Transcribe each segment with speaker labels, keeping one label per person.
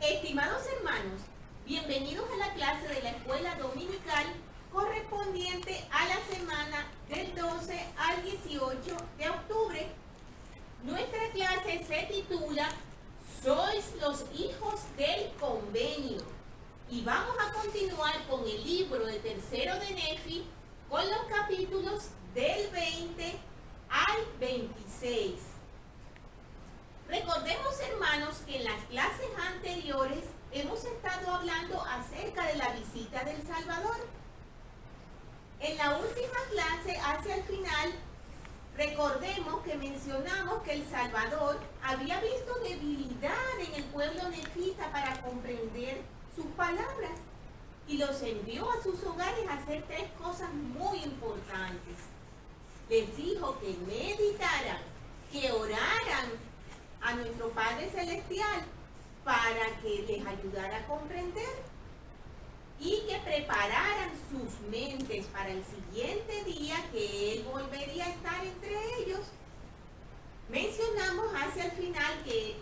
Speaker 1: Estimados hermanos, bienvenidos a la clase de la escuela dominical correspondiente a la semana del 12 al 18 de octubre. Nuestra clase se titula Sois los hijos del convenio y vamos a continuar con el libro de tercero de Nefi con los capítulos del 20 al 26. Recordemos, hermanos, que en las clases anteriores hemos estado hablando acerca de la visita del Salvador. En la última clase, hacia el final, recordemos que mencionamos que el Salvador había visto debilidad en el pueblo nefita para comprender sus palabras y los envió a sus hogares a hacer tres cosas muy importantes. Les dijo que meditaran, que oraran a nuestro Padre Celestial para que les ayudara a comprender y que prepararan sus mentes para el siguiente día que Él volvería a estar entre ellos. Mencionamos hacia el final que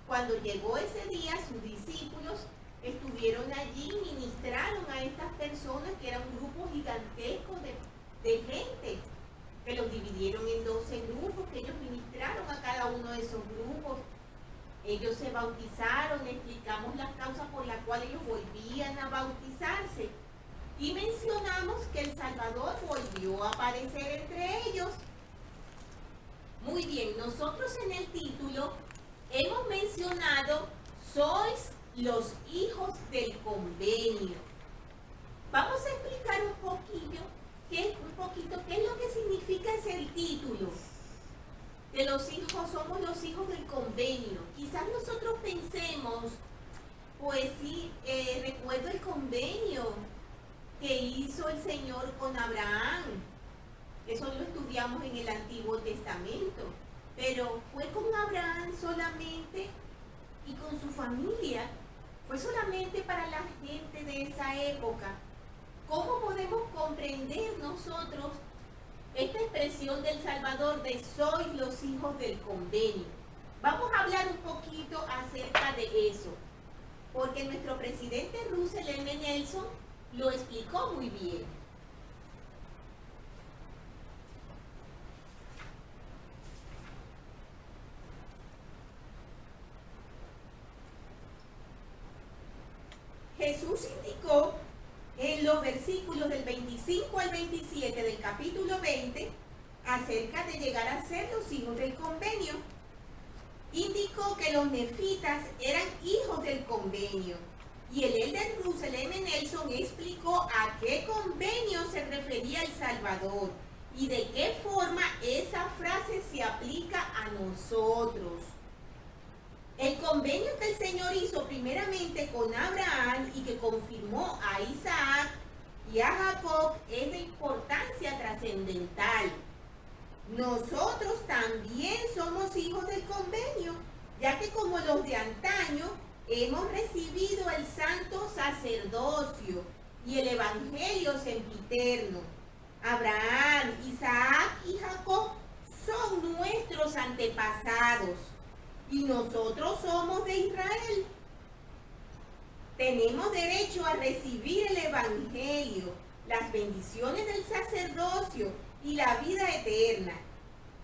Speaker 1: cuando llegó ese día sus discípulos estuvieron allí y ministraron a estas personas que era un grupo gigantesco de gente, que los dividieron en 12 grupos, que ellos ministraron a cada uno de esos grupos. Ellos se bautizaron, explicamos las causas por las cuales ellos volvían a bautizarse. Y mencionamos que el Salvador volvió a aparecer entre ellos. Muy bien, nosotros en el título hemos mencionado, sois los hijos del convenio. Vamos a explicar un poquito qué es lo que significa ese título. De los hijos, somos los hijos del convenio. Quizás nosotros pensemos, pues sí, recuerdo el convenio que hizo el Señor con Abraham. Eso lo estudiamos en el Antiguo Testamento. Pero fue con Abraham solamente y con su familia. Fue solamente para la gente de esa época. ¿Cómo podemos comprender nosotros esta expresión del Salvador de sois los hijos del convenio? Vamos a hablar un poquito acerca de eso, porque nuestro presidente Russell M. Nelson lo explicó muy bien. Jesús indicó en los versículos del 25 al 27 del capítulo 20 acerca de llegar a ser los hijos del convenio. Indicó que los nefitas eran hijos del convenio y el elder Russell M. Nelson explicó a qué convenio se refería el Salvador y de qué forma esa frase se aplica a nosotros. El convenio que el Señor hizo primeramente con Abraham y que confirmó a Isaac y a Jacob es de importancia trascendental. Nosotros también somos hijos del convenio, ya que como los de antaño hemos recibido el santo sacerdocio y el evangelio sempiterno. Abraham, Isaac y Jacob son nuestros antepasados. Y nosotros somos de Israel. Tenemos derecho a recibir el evangelio, las bendiciones del sacerdocio y la vida eterna.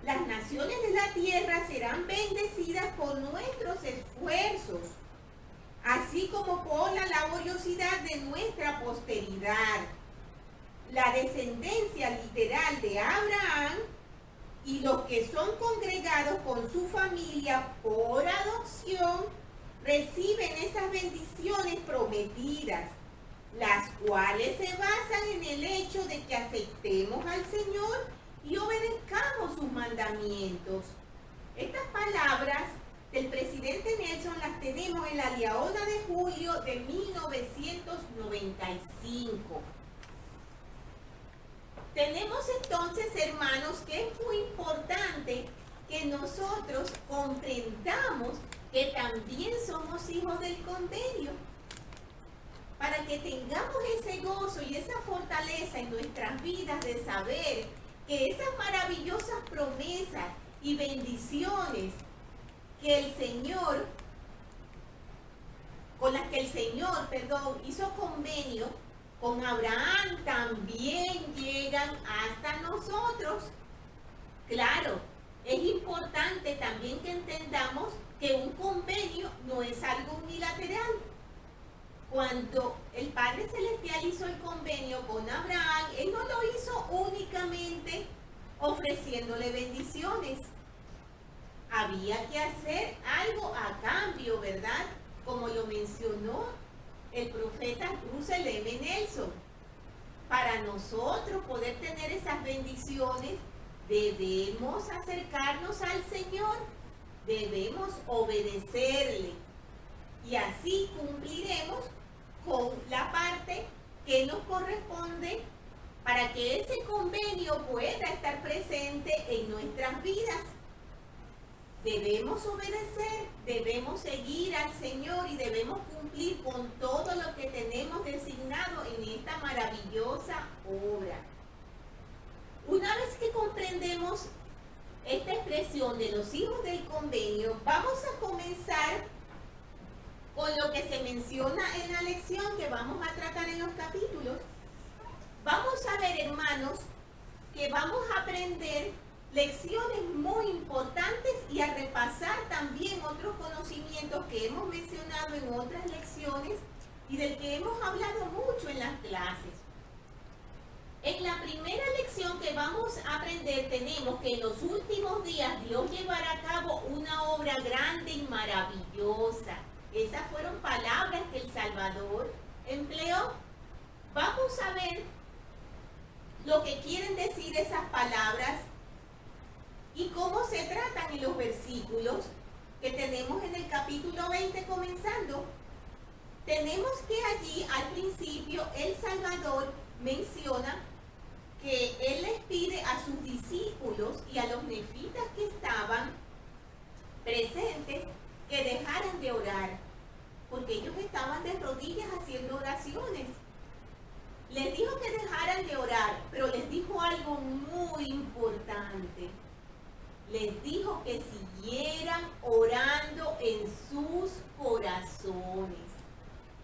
Speaker 1: Las naciones de la tierra serán bendecidas por nuestros esfuerzos, así como por la laboriosidad de nuestra posteridad. La descendencia literal de Abraham y los que son congregados con su familia por adopción reciben esas bendiciones prometidas, las cuales se basan en el hecho de que aceptemos al Señor y obedezcamos sus mandamientos. Estas palabras del presidente Nelson las tenemos en la Liaona de julio de 1995. Tenemos entonces, hermanos, que es muy importante que nosotros comprendamos que también somos hijos del convenio, para que tengamos ese gozo y esa fortaleza en nuestras vidas de saber que esas maravillosas promesas y bendiciones que el Señor con las que el Señor, hizo convenio con Abraham, también llegan hasta nosotros. Claro, es importante también que entendamos que un convenio no es algo unilateral. Cuando el Padre Celestial hizo el convenio con Abraham, Él no lo hizo únicamente ofreciéndole bendiciones. Había que hacer algo a cambio, ¿verdad? Como lo mencionó el profeta Russell M. Nelson. Para nosotros poder tener esas bendiciones, debemos acercarnos al Señor, debemos obedecerle y así cumpliremos con la parte que nos corresponde para que ese convenio pueda estar presente en nuestras vidas. Debemos obedecer, debemos seguir al Señor y debemos cumplir con todo lo que tenemos designado en esta maravillosa obra. Una vez que comprendemos esta expresión de los hijos del convenio, vamos a comenzar con lo que se menciona en la lección que vamos a tratar en los capítulos. Vamos a ver, hermanos, que vamos a aprender lecciones muy importantes y a repasar también otros conocimientos que hemos mencionado en otras lecciones y del que hemos hablado mucho en las clases. En la primera lección que vamos a aprender tenemos que en los últimos días Dios llevará a cabo una obra grande y maravillosa. Esas fueron palabras que el Salvador empleó. Vamos a ver lo que quieren decir esas palabras y cómo se tratan en los versículos que tenemos en el capítulo 20 comenzando. Tenemos que allí al principio el Salvador menciona que Él les pide a sus discípulos y a los nefitas que estaban presentes que dejaran de orar, porque ellos estaban de rodillas haciendo oraciones. Les dijo que dejaran de orar, pero les dijo algo muy importante. Les dijo que siguieran orando en sus corazones.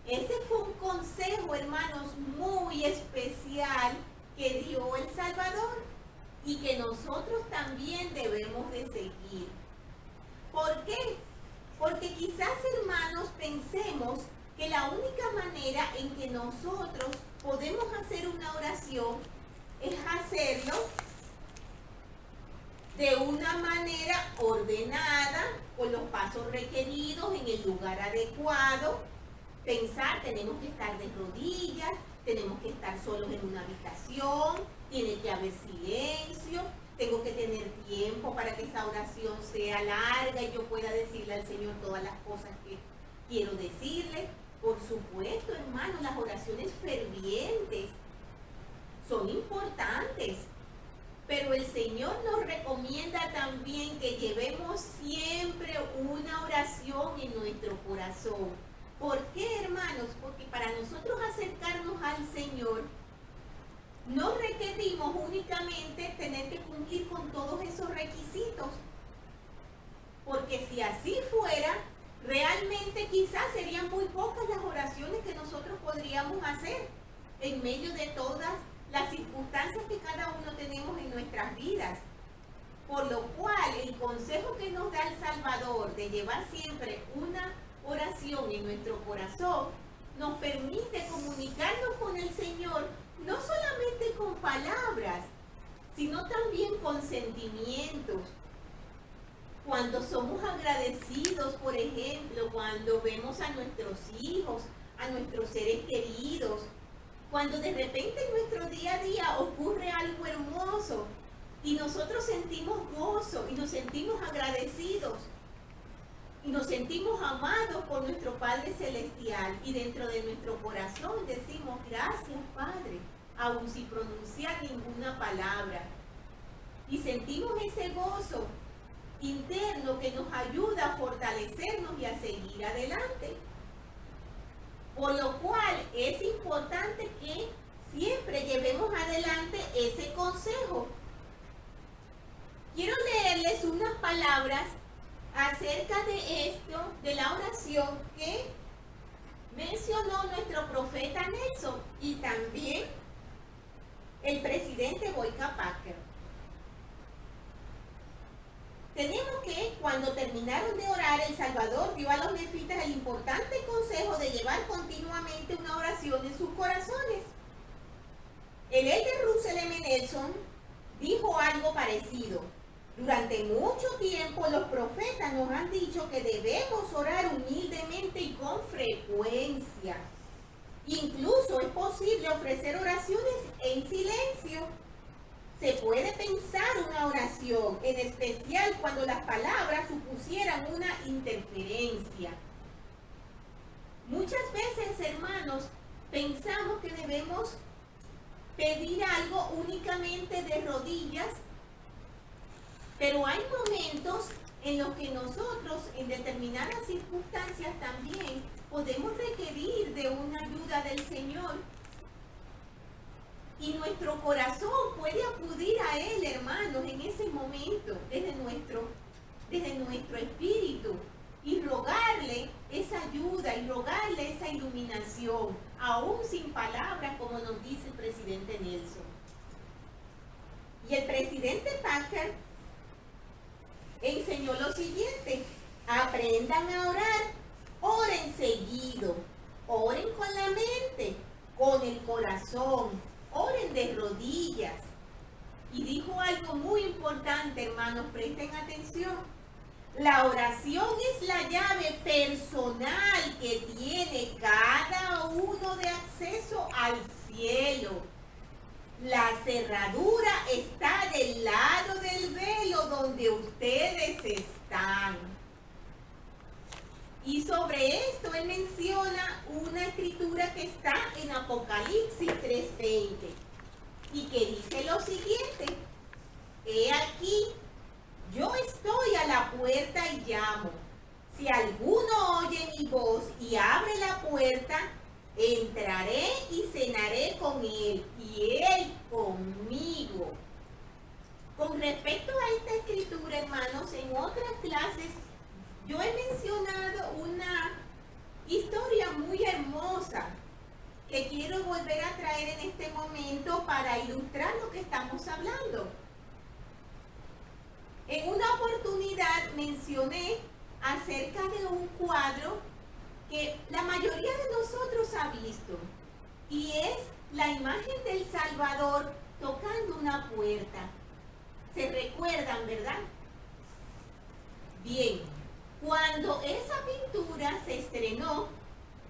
Speaker 1: Ese fue un consejo, hermanos, muy especial que dio el Salvador y que nosotros también debemos de seguir. ¿Por qué? Porque quizás, hermanos, pensemos que la única manera en que nosotros podemos hacer una oración es hacerlo de una manera ordenada, con los pasos requeridos, en el lugar adecuado. Pensar, tenemos que estar de rodillas, tenemos que estar solos en una habitación, tiene que haber silencio, tengo que tener tiempo para que esa oración sea larga y yo pueda decirle al Señor todas las cosas que quiero decirle. Por supuesto, hermanos, las oraciones fervientes son importantes, pero el Señor nos recomienda también que llevemos siempre una oración en nuestro corazón. ¿Por qué, hermanos? Porque para nosotros acercarnos al Señor, no requerimos únicamente tener que cumplir con todos esos requisitos. Porque si así fuera, realmente quizás serían muy pocas las oraciones que nosotros podríamos hacer en medio de todas las circunstancias que cada uno tenemos en nuestras vidas. Por lo cual, el consejo que nos da el Salvador de llevar siempre una oración en nuestro corazón nos permite comunicarnos con el Señor no solamente con palabras, sino también con sentimientos. Cuando somos agradecidos, por ejemplo, cuando vemos a nuestros hijos, a nuestros seres queridos, cuando de repente en nuestro día a día ocurre algo hermoso y nosotros sentimos gozo y nos sentimos agradecidos y nos sentimos amados por nuestro Padre Celestial y dentro de nuestro corazón decimos gracias, Padre, aun sin pronunciar ninguna palabra. Y sentimos ese gozo interno que nos ayuda a fortalecernos y a seguir adelante. Por lo cual es importante que siempre llevemos adelante ese consejo. Quiero leerles unas palabras acerca de esto, de la oración que mencionó nuestro profeta Nelson y también el presidente Boyka Packer. Tenemos que, cuando terminaron de orar, El Salvador dio a los nefitas el importante consejo de llevar continuamente una oración en sus corazones. El elder Russell M. Nelson dijo algo parecido. Durante mucho tiempo los profetas nos han dicho que debemos orar humildemente y con frecuencia. Incluso es posible ofrecer oraciones en silencio. Se puede pensar una oración, en especial cuando las palabras supusieran una interferencia. Muchas veces, hermanos, pensamos que debemos pedir algo únicamente de rodillas, pero hay momentos en los que nosotros, en determinadas circunstancias también, podemos requerir de una ayuda del Señor. Y nuestro corazón puede acudir a Él, hermanos, en ese momento, desde nuestro espíritu, y rogarle esa ayuda, y rogarle esa iluminación, aún sin palabras, como nos dice el presidente Nelson. Y el presidente Packer enseñó lo siguiente: aprendan a orar, oren seguido, oren con la mente, con el corazón, oren de rodillas. Y dijo algo muy importante, hermanos, presten atención. La oración es la llave personal que tiene cada uno de acceso al cielo. La cerradura está del lado del velo donde ustedes están. Y sobre esto él menciona una escritura que está en Apocalipsis 3:20 y que dice lo siguiente: he aquí, yo estoy a la puerta y llamo. Si alguno oye mi voz y abre la puerta, entraré y cenaré con él y él conmigo. Con respecto a esta escritura, hermanos, en otras clases yo he mencionado una historia muy hermosa que quiero volver a traer en este momento para ilustrar lo que estamos hablando. En una oportunidad mencioné acerca de un cuadro que la mayoría de nosotros ha visto, y es la imagen del Salvador tocando una puerta. ¿Se recuerdan, verdad? Bien, cuando esa pintura se estrenó,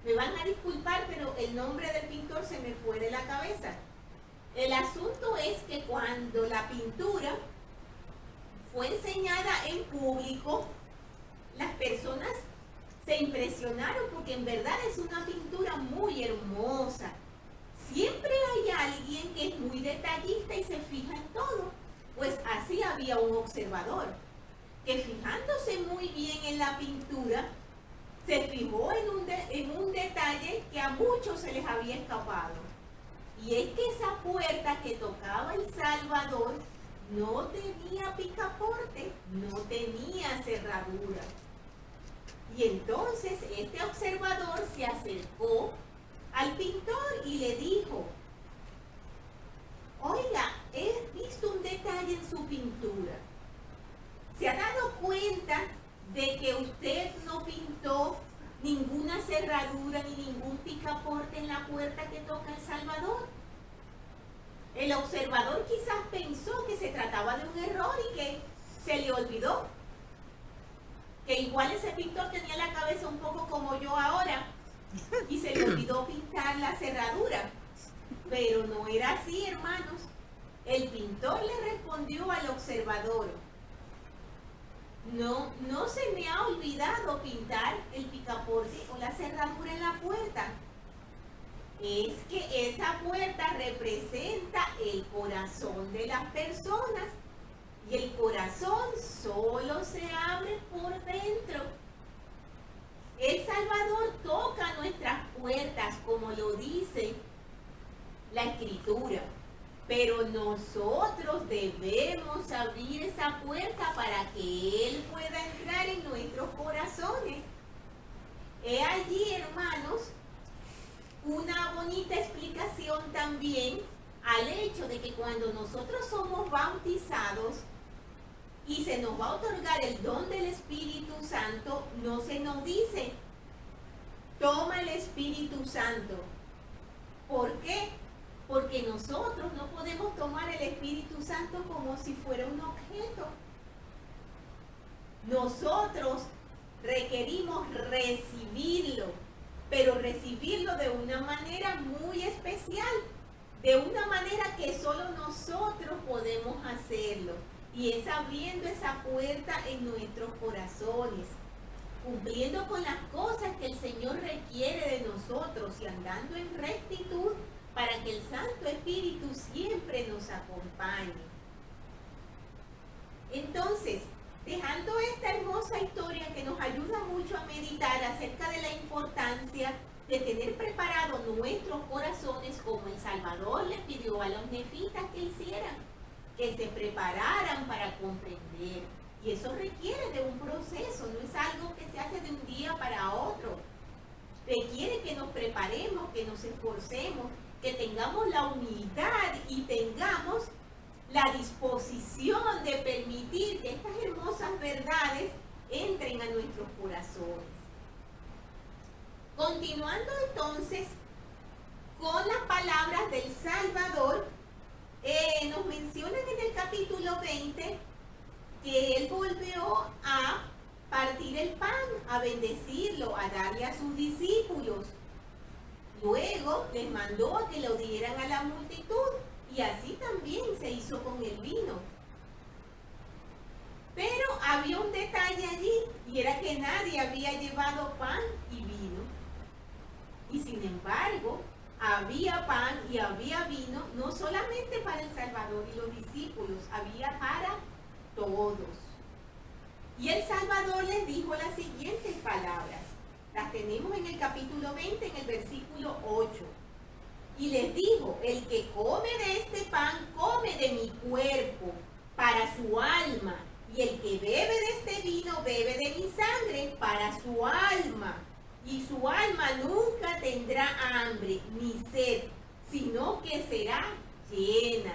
Speaker 1: me van a disculpar, pero el nombre del pintor se me fue de la cabeza. El asunto es que cuando la pintura fue enseñada en público, las personas se impresionaron porque en verdad es una pintura muy hermosa. Siempre hay alguien que es muy detallista y se fija en todo. Pues así había un observador que, fijándose muy bien en la pintura, se fijó en un detalle que a muchos se les había escapado. Y es que esa puerta que tocaba el Salvador no tenía picaporte, no tenía cerradura. Y entonces este observador se acercó al pintor y le dijo: oiga, he visto un detalle en su pintura. ¿Se ha dado cuenta de que usted no pintó ninguna cerradura ni ningún picaporte en la puerta que toca el Salvador? El observador quizás pensó que se trataba de un error y que se le olvidó. Que igual ese pintor tenía la cabeza un poco como yo ahora y se le olvidó pintar la cerradura. Pero no era así, hermanos. El pintor le respondió al observador: no se me ha olvidado pintar el picaporte o la cerradura en la puerta. Es que esa puerta representa el corazón de las personas y el corazón solo se abre por dentro. El Salvador toca nuestras puertas, como lo dice la Escritura, pero nosotros debemos abrir esa puerta para que Él pueda entrar en nuestros corazones. He allí, hermanos, una bonita explicación también al hecho de que cuando nosotros somos bautizados y se nos va a otorgar el don del Espíritu Santo, no se nos dice, toma el Espíritu Santo. ¿Por qué? Porque nosotros no podemos tomar el Espíritu Santo como si fuera un objeto. Nosotros requerimos recibirlo, pero recibirlo de una manera muy especial, de una manera que solo nosotros podemos hacerlo, y es abriendo esa puerta en nuestros corazones, cumpliendo con las cosas que el Señor requiere de nosotros y andando en rectitud para que el Santo Espíritu siempre nos acompañe. Entonces, dejando esta hermosa historia que nos ayuda mucho a meditar acerca de la importancia de tener preparados nuestros corazones como el Salvador le pidió a los nefitas que hicieran, que se prepararan para comprender. Y eso requiere de un proceso, no es algo que se hace de un día para otro. Requiere que nos preparemos, que nos esforcemos, que tengamos la humildad y tengamos la disposición de permitir que estas hermosas verdades entren a nuestros corazones. Continuando entonces con las palabras del Salvador, nos mencionan en el capítulo 20 que él volvió a partir el pan, a bendecirlo, a darle a sus discípulos. Luego les mandó a que lo dieran a la multitud, y así también se hizo con el vino. Pero había un detalle allí, y era que nadie había llevado pan y vino. Y sin embargo, había pan y había vino, no solamente para el Salvador y los discípulos, había para todos. Y el Salvador les dijo las siguientes palabras. Las tenemos en el capítulo 20, en el versículo 8. Y les dijo, el que come de este pan, come de mi cuerpo, para su alma. Y el que bebe de este vino, bebe de mi sangre, para su alma. Y su alma nunca tendrá hambre ni sed, sino que será llena.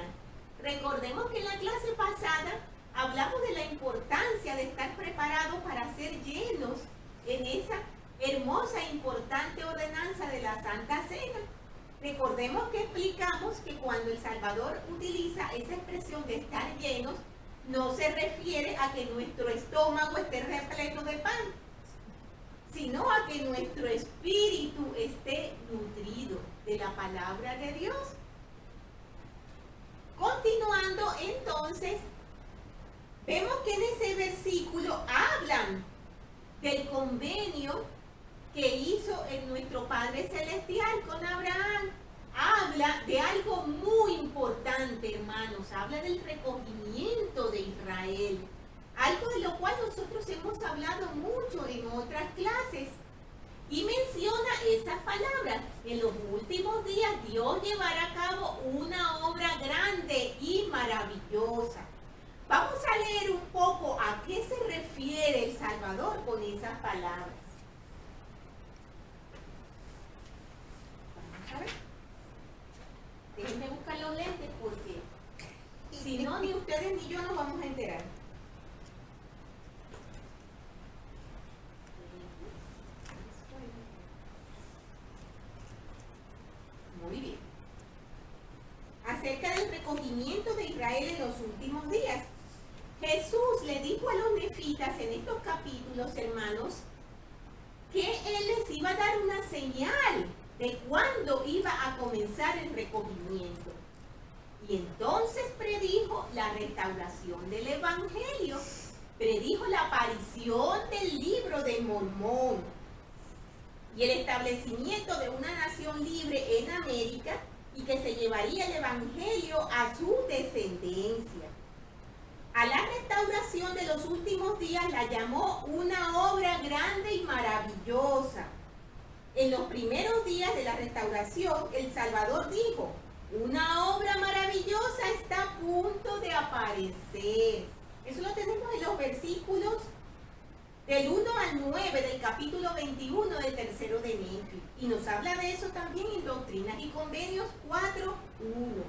Speaker 1: Recordemos que en la clase pasada hablamos de la importancia de estar preparados para ser llenos en esa hermosa e importante ordenanza de la Santa Cena. Recordemos que explicamos que cuando el Salvador utiliza esa expresión de estar llenos, no se refiere a que nuestro estómago esté repleto de pan, sino a que nuestro espíritu esté nutrido de la palabra de Dios. Continuando entonces, vemos que en ese versículo hablan del convenio que hizo nuestro Padre Celestial con Abraham. Habla de algo muy importante, hermanos. Habla del recogimiento de Israel. Algo de lo cual nosotros hemos hablado mucho en otras clases. Y menciona esas palabras. En los últimos días Dios llevará a cabo una obra grande y maravillosa. Vamos a leer un poco a qué se refiere el Salvador con esas palabras. Vamos a ver. Déjenme buscar los lentes porque si no, ni ustedes ni yo nos vamos a enterar. Muy bien. Acerca del recogimiento de Israel en los últimos días. Jesús le dijo a los nefitas en estos capítulos, hermanos, que Él les iba a dar una señal de cuándo iba a comenzar el recogimiento. Y entonces predijo la restauración del Evangelio, predijo la aparición del libro de Mormón y el establecimiento de una nación libre en América y que se llevaría el Evangelio a su descendencia. A la restauración de los últimos días la llamó una obra grande y maravillosa. En los primeros días de la restauración, el Salvador dijo, una obra maravillosa está a punto de aparecer. Eso lo tenemos en los versículos del 1 al 9 del capítulo 21 del tercero de Nefi. Y nos habla de eso también en Doctrinas y Convenios 4:1.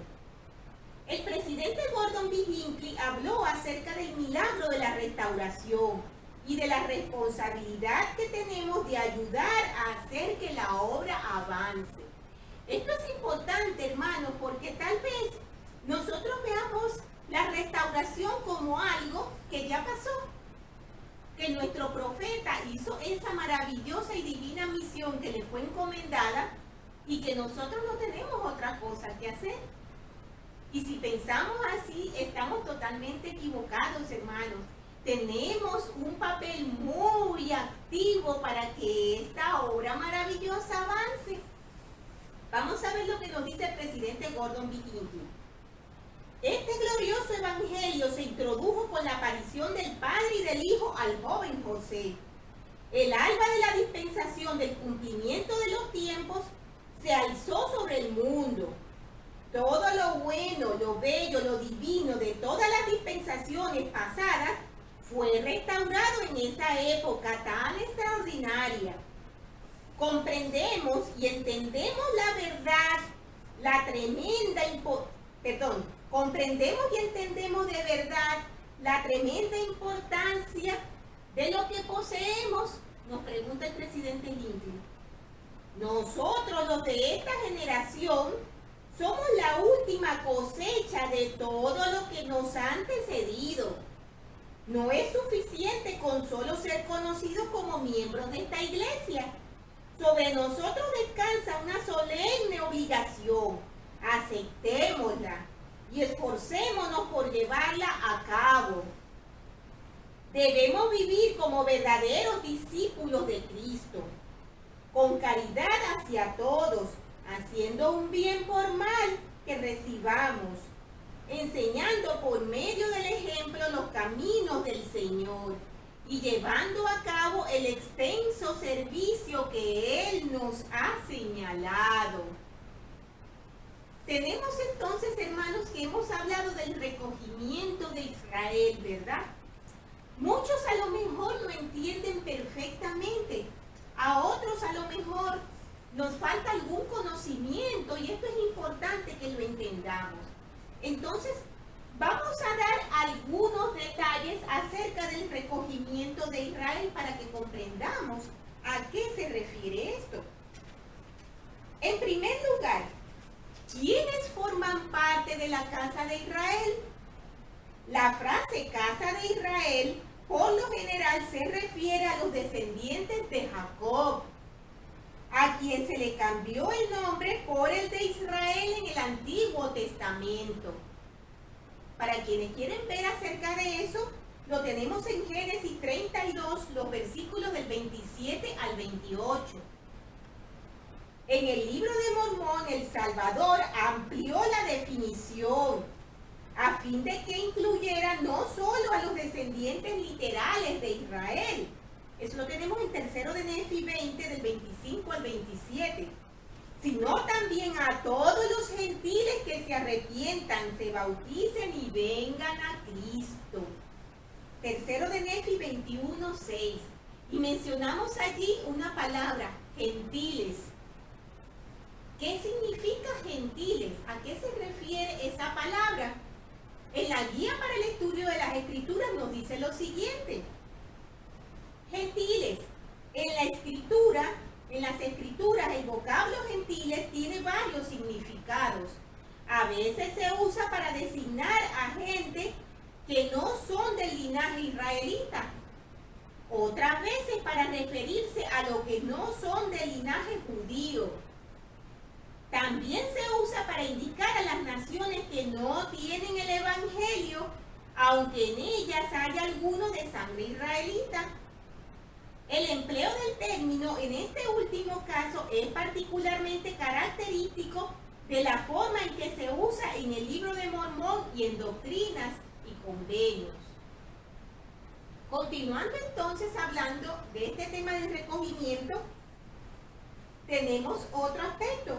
Speaker 1: El presidente Gordon B. Hinckley habló acerca del milagro de la restauración y de la responsabilidad que tenemos de ayudar a hacer que la obra avance. Esto es importante, hermanos, porque tal vez nosotros veamos la restauración como algo que ya pasó, que nuestro profeta hizo esa maravillosa y divina misión que le fue encomendada y que nosotros no tenemos otra cosa que hacer. Y si pensamos así, estamos totalmente equivocados, hermanos. Tenemos un papel muy activo para que esta obra maravillosa avance. Vamos a ver lo que nos dice el presidente Gordon B. Hinckley. Este glorioso evangelio se introdujo con la aparición del Padre y del Hijo al joven José. El alba de la dispensación del cumplimiento de los tiempos se alzó sobre el mundo. Todo lo bueno, lo bello, lo divino de todas las dispensaciones pasadas fue restaurado en esa época tan extraordinaria. Comprendemos y entendemos la verdad, comprendemos y entendemos de verdad la tremenda importancia de lo que poseemos, nos pregunta el presidente Hinckley. Nosotros, los de esta generación, somos la última cosecha de todo lo que nos ha antecedido. No es suficiente con solo ser conocidos como miembros de esta iglesia. Sobre nosotros descansa una solemne obligación. Aceptémosla y esforcémonos por llevarla a cabo. Debemos vivir como verdaderos discípulos de Cristo, con caridad hacia todos, haciendo un bien por mal que recibamos, enseñando por medio del ejemplo los caminos del Señor y llevando a cabo el extenso servicio que Él nos ha señalado. Tenemos entonces, hermanos, que hemos hablado del recogimiento de Israel, ¿verdad? Muchos a lo mejor lo entienden perfectamente, a otros a lo mejor nos falta algún conocimiento y esto es importante que lo entendamos. Entonces, vamos a dar algunos detalles acerca del recogimiento de Israel para que comprendamos a qué se refiere esto. En primer lugar, ¿quiénes forman parte de la casa de Israel? La frase casa de Israel por lo general se refiere a los descendientes de Jacob, a quien se le cambió el nombre por el de Israel en el Antiguo Testamento. Para quienes quieren ver acerca de eso, lo tenemos en Génesis 32, los versículos del 27 al 28. En el libro de Mormón, el Salvador amplió la definición a fin de que incluyera no solo a los descendientes literales de Israel. Eso lo tenemos en tercero de Nefi 20, del 25 al 27. Sino también a todos los gentiles que se arrepientan, se bauticen y vengan a Cristo. Tercero de Nefi 21, 6. Y mencionamos allí una palabra, gentiles. ¿Qué significa gentiles? ¿A qué se refiere esa palabra? En la guía para el estudio de las Escrituras nos dice lo siguiente. Gentiles. En las escrituras, el vocablo gentiles tiene varios significados. A veces se usa para designar a gente que no son del linaje israelita. Otras veces para referirse a los que no son del linaje judío. También se usa para indicar a las naciones que no tienen el evangelio, aunque en ellas haya alguno de sangre israelita. El empleo del término en este último caso es particularmente característico de la forma en que se usa en el libro de Mormón y en Doctrinas y Convenios. Continuando entonces hablando de este tema del recogimiento, tenemos otro aspecto.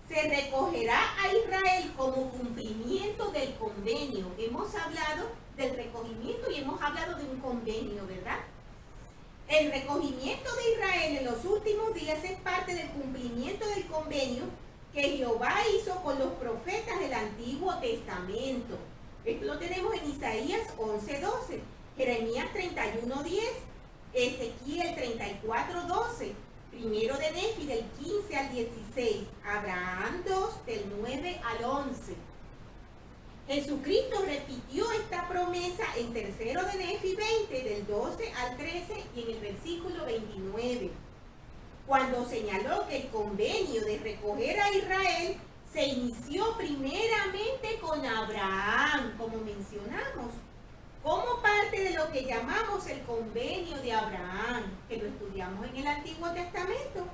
Speaker 1: Se recogerá a Israel como cumplimiento del convenio. Hemos hablado del recogimiento y hemos hablado de un convenio, ¿verdad? El recogimiento de Israel en los últimos días es parte del cumplimiento del convenio que Jehová hizo con los profetas del Antiguo Testamento. Esto lo tenemos en Isaías 11:12, Jeremías 31:10, Ezequiel 34:12, primero de Nefi del 15 al 16, Abraham 2 del 9 al 11. Jesucristo repitió esta promesa en tercero de Nefi 20 del 12 al 13 y en el versículo 29, cuando señaló que el convenio de recoger a Israel se inició primeramente con Abraham, como mencionamos, como parte de lo que llamamos el convenio de Abraham, que lo estudiamos en el Antiguo Testamento.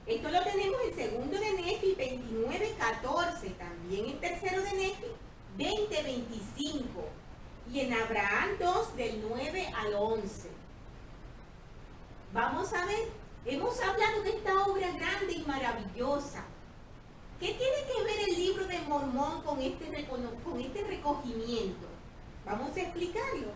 Speaker 1: Esto lo tenemos en segundo de Nefi 29:14, también en tercero de Nefi 20:25 y en Abraham 2 del 9 al 11. Vamos a ver, hemos hablado de esta obra grande y maravillosa. ¿Qué tiene que ver el libro de Mormón con este recogimiento? Vamos a explicarlo.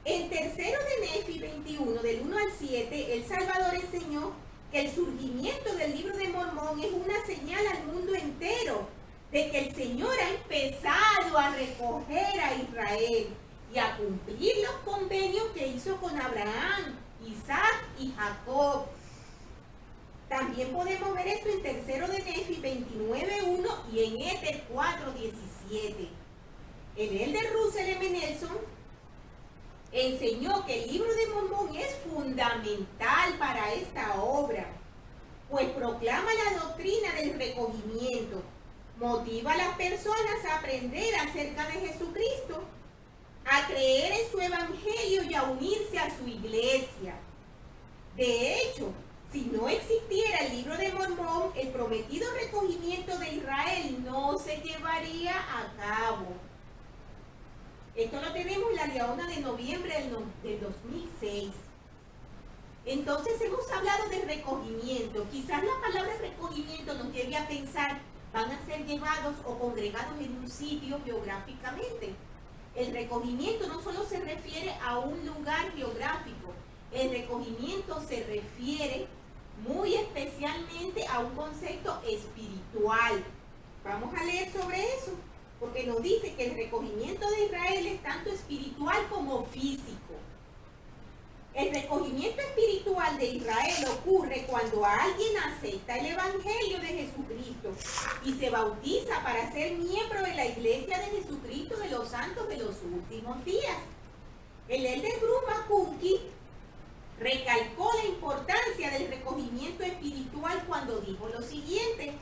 Speaker 1: En tercero de Nefi 21, del 1 al 7, el Salvador enseñó que el surgimiento del libro de Mormón es una señal al mundo entero de que el Señor ha empezado a recoger a Israel y a cumplir los convenios que hizo con Abraham, Isaac y Jacob. También podemos ver esto en tercero de Nefi 29:1 y en Éter 4:17. El elder Russell M. Nelson enseñó que el libro de Mormón es fundamental para esta obra, pues proclama la doctrina del recogimiento, motiva a las personas a aprender acerca de Jesucristo, a creer en su evangelio y a unirse a su iglesia. De hecho, si no existiera el libro de Mormón, el prometido recogimiento de Israel no se llevaría a cabo. Esto lo tenemos en la Leona de noviembre del 2006. Entonces hemos hablado de recogimiento. Quizás la palabra recogimiento nos lleve a pensar, van a ser llevados o congregados en un sitio geográficamente. El recogimiento no solo se refiere a un lugar geográfico, el recogimiento se refiere muy especialmente a un concepto espiritual. Vamos a leer sobre eso, porque nos dice que el recogimiento de Israel es tanto espiritual como físico. El recogimiento espiritual de Israel ocurre cuando alguien acepta el evangelio de Jesucristo y se bautiza para ser miembro de la iglesia de Jesucristo de los santos de los últimos días. El elder Bruce McConkie recalcó la importancia del recogimiento espiritual cuando dijo lo siguiente: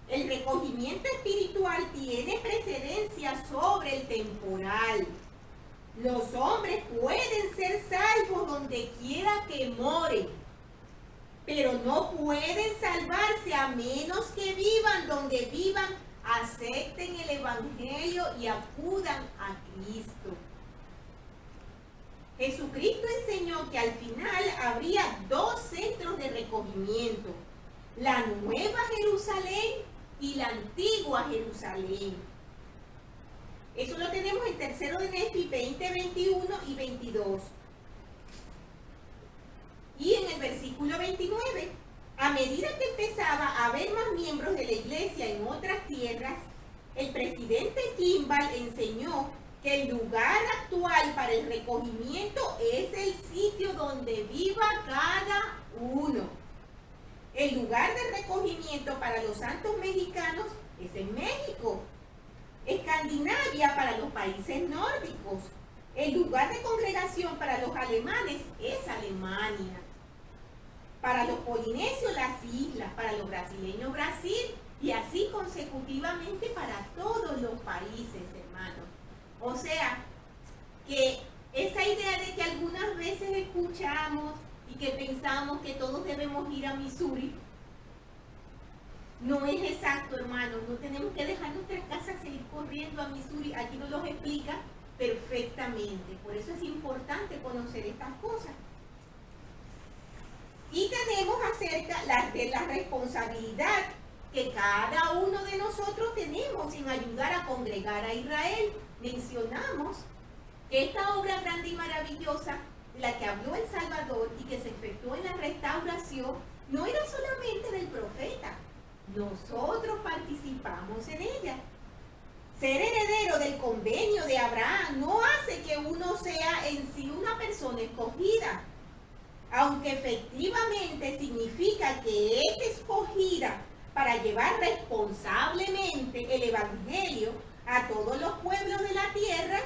Speaker 1: el recogimiento espiritual tiene precedencia sobre el temporal. Los hombres pueden ser salvos donde quiera que moren, pero no pueden salvarse a menos que vivan donde vivan, acepten el evangelio y acudan a Cristo. Jesucristo enseñó que al final habría dos centros de recogimiento: la Nueva Jerusalén y la Antigua Jerusalén. Eso lo tenemos en tercero de Nefi 20, 21 y 22. Y en el versículo 29, a medida que empezaba a haber más miembros de la iglesia en otras tierras, el presidente Kimball enseñó que el lugar actual para el recogimiento es el sitio donde viva cada uno. El lugar de recogimiento para los santos mexicanos es en México. Escandinavia para los países nórdicos. El lugar de congregación para los alemanes es Alemania. Para los polinesios, las islas. Para los brasileños, Brasil. Y así consecutivamente para todos los países, hermanos. O sea, que esa idea de que algunas veces escuchamos y que pensamos que todos debemos ir a Missouri, no es exacto, hermanos. No tenemos que dejar nuestras casas e ir corriendo a Missouri. Aquí nos lo explica perfectamente. Por eso es importante conocer estas cosas. Y tenemos acerca de la responsabilidad que cada uno de nosotros tenemos en ayudar a congregar a Israel. Mencionamos que esta obra grande y maravillosa de la que habló el Salvador y que se efectuó en la restauración, no era solamente del profeta. Nosotros participamos en ella. Ser heredero del convenio de Abraham no hace que uno sea en sí una persona escogida, aunque efectivamente significa que es escogida para llevar responsablemente el evangelio a todos los pueblos de la tierra.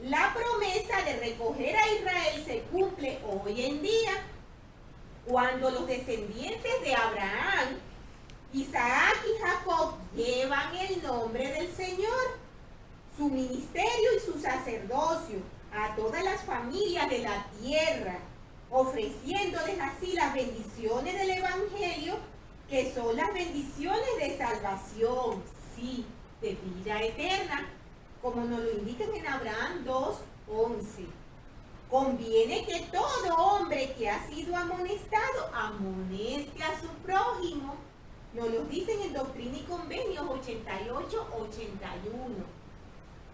Speaker 1: La promesa de recoger a Israel se cumple hoy en día, cuando los descendientes de Abraham, Isaac y Jacob llevan el nombre del Señor, su ministerio y su sacerdocio a todas las familias de la tierra, ofreciéndoles así las bendiciones del evangelio, que son las bendiciones de salvación, sí, de vida eterna, como nos lo indican en Abraham 2:11. Conviene que todo hombre que ha sido amonestado amoneste a su prójimo. Nos lo dicen en Doctrina y Convenios 88-81.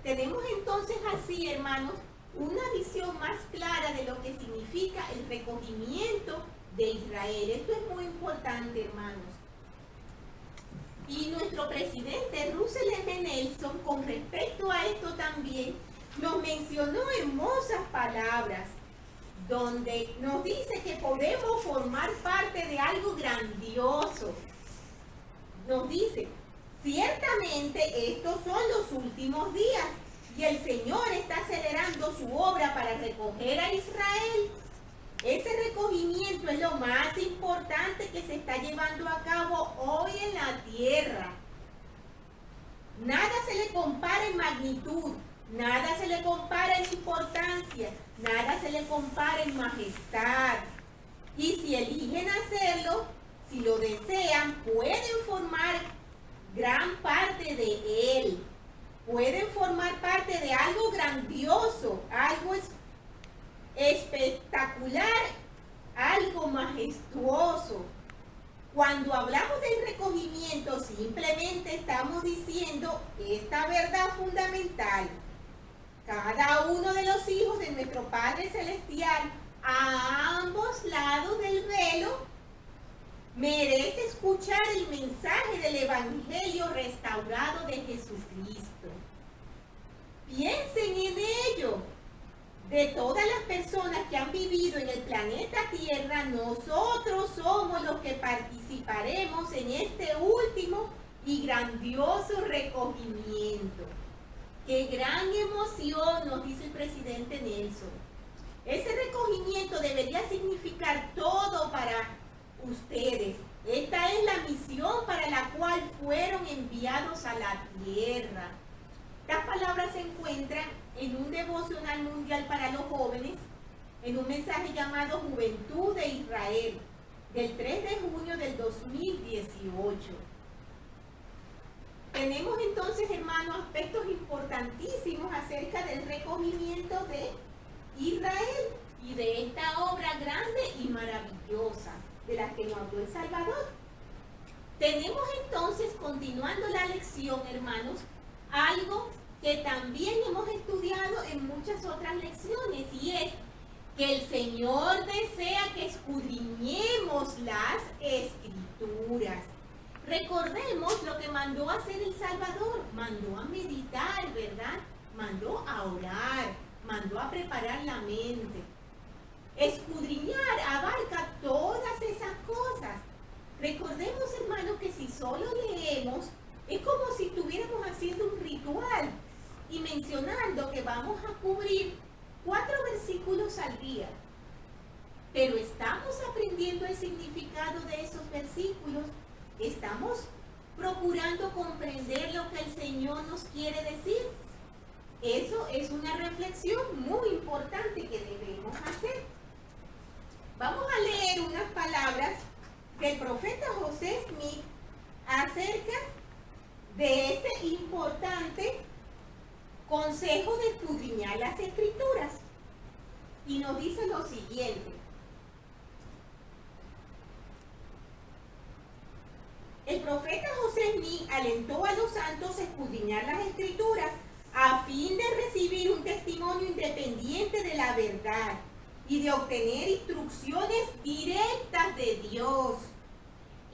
Speaker 1: Tenemos entonces así, hermanos, una visión más clara de lo que significa el recogimiento de Israel. Esto es muy importante, hermanos. Y nuestro presidente Russell M. Nelson, con respecto a esto también, nos mencionó hermosas palabras, donde nos dice que podemos formar parte de algo grandioso. Nos dice, ciertamente estos son los últimos días y el Señor está acelerando su obra para recoger a Israel. Ese recogimiento es lo más importante que se está llevando a cabo hoy en la tierra. Nada se le compara en magnitud, nada se le compara en importancia, nada se le compara en majestad. Y si eligen hacerlo, si lo desean, pueden formar gran parte de él. Pueden formar parte de algo grandioso, algo espectacular, algo majestuoso. Cuando hablamos del recogimiento, simplemente estamos diciendo esta verdad fundamental. Cada uno de los hijos de nuestro Padre Celestial, a ambos lados del velo, merece escuchar el mensaje del Evangelio restaurado de Jesucristo. Piensen en ello. De todas las personas que han vivido en el planeta Tierra, nosotros somos los que participaremos en este último y grandioso recogimiento. ¡Qué gran emoción!, nos dice el presidente Nelson. Ese recogimiento debería significar todo para ustedes. Esta es la misión para la cual fueron enviados a la tierra. Estas palabras se encuentran en un devocional mundial para los jóvenes, en un mensaje llamado Juventud de Israel, del 3 de junio del 2018. Tenemos entonces, hermanos, aspectos importantísimos acerca del recogimiento de Israel y de esta obra grande y maravillosa de la que nos habló el Salvador. Tenemos entonces, continuando la lección, hermanos, algo que también hemos estudiado en muchas otras lecciones, y es que el Señor desea que escudriñemos las Escrituras. Recordemos lo que mandó a hacer el Salvador. Mandó a meditar, ¿verdad? Mandó a orar, mandó a preparar la mente. Escudriñar abarca todas esas cosas. Recordemos, hermanos, que si solo leemos, es como si estuviéramos haciendo un ritual y mencionando que vamos a cubrir 4 versículos al día. Pero estamos aprendiendo el significado de esos versículos. Estamos procurando comprender lo que el Señor nos quiere decir. Eso es una reflexión muy importante que debemos hacer. Vamos a leer unas palabras del profeta José Smith acerca de este importante consejo de escudriñar las Escrituras. Y nos dice lo siguiente: el profeta José Smith alentó a los santos a escudriñar las Escrituras a fin de recibir un testimonio independiente de la verdad y de obtener instrucciones directas de Dios.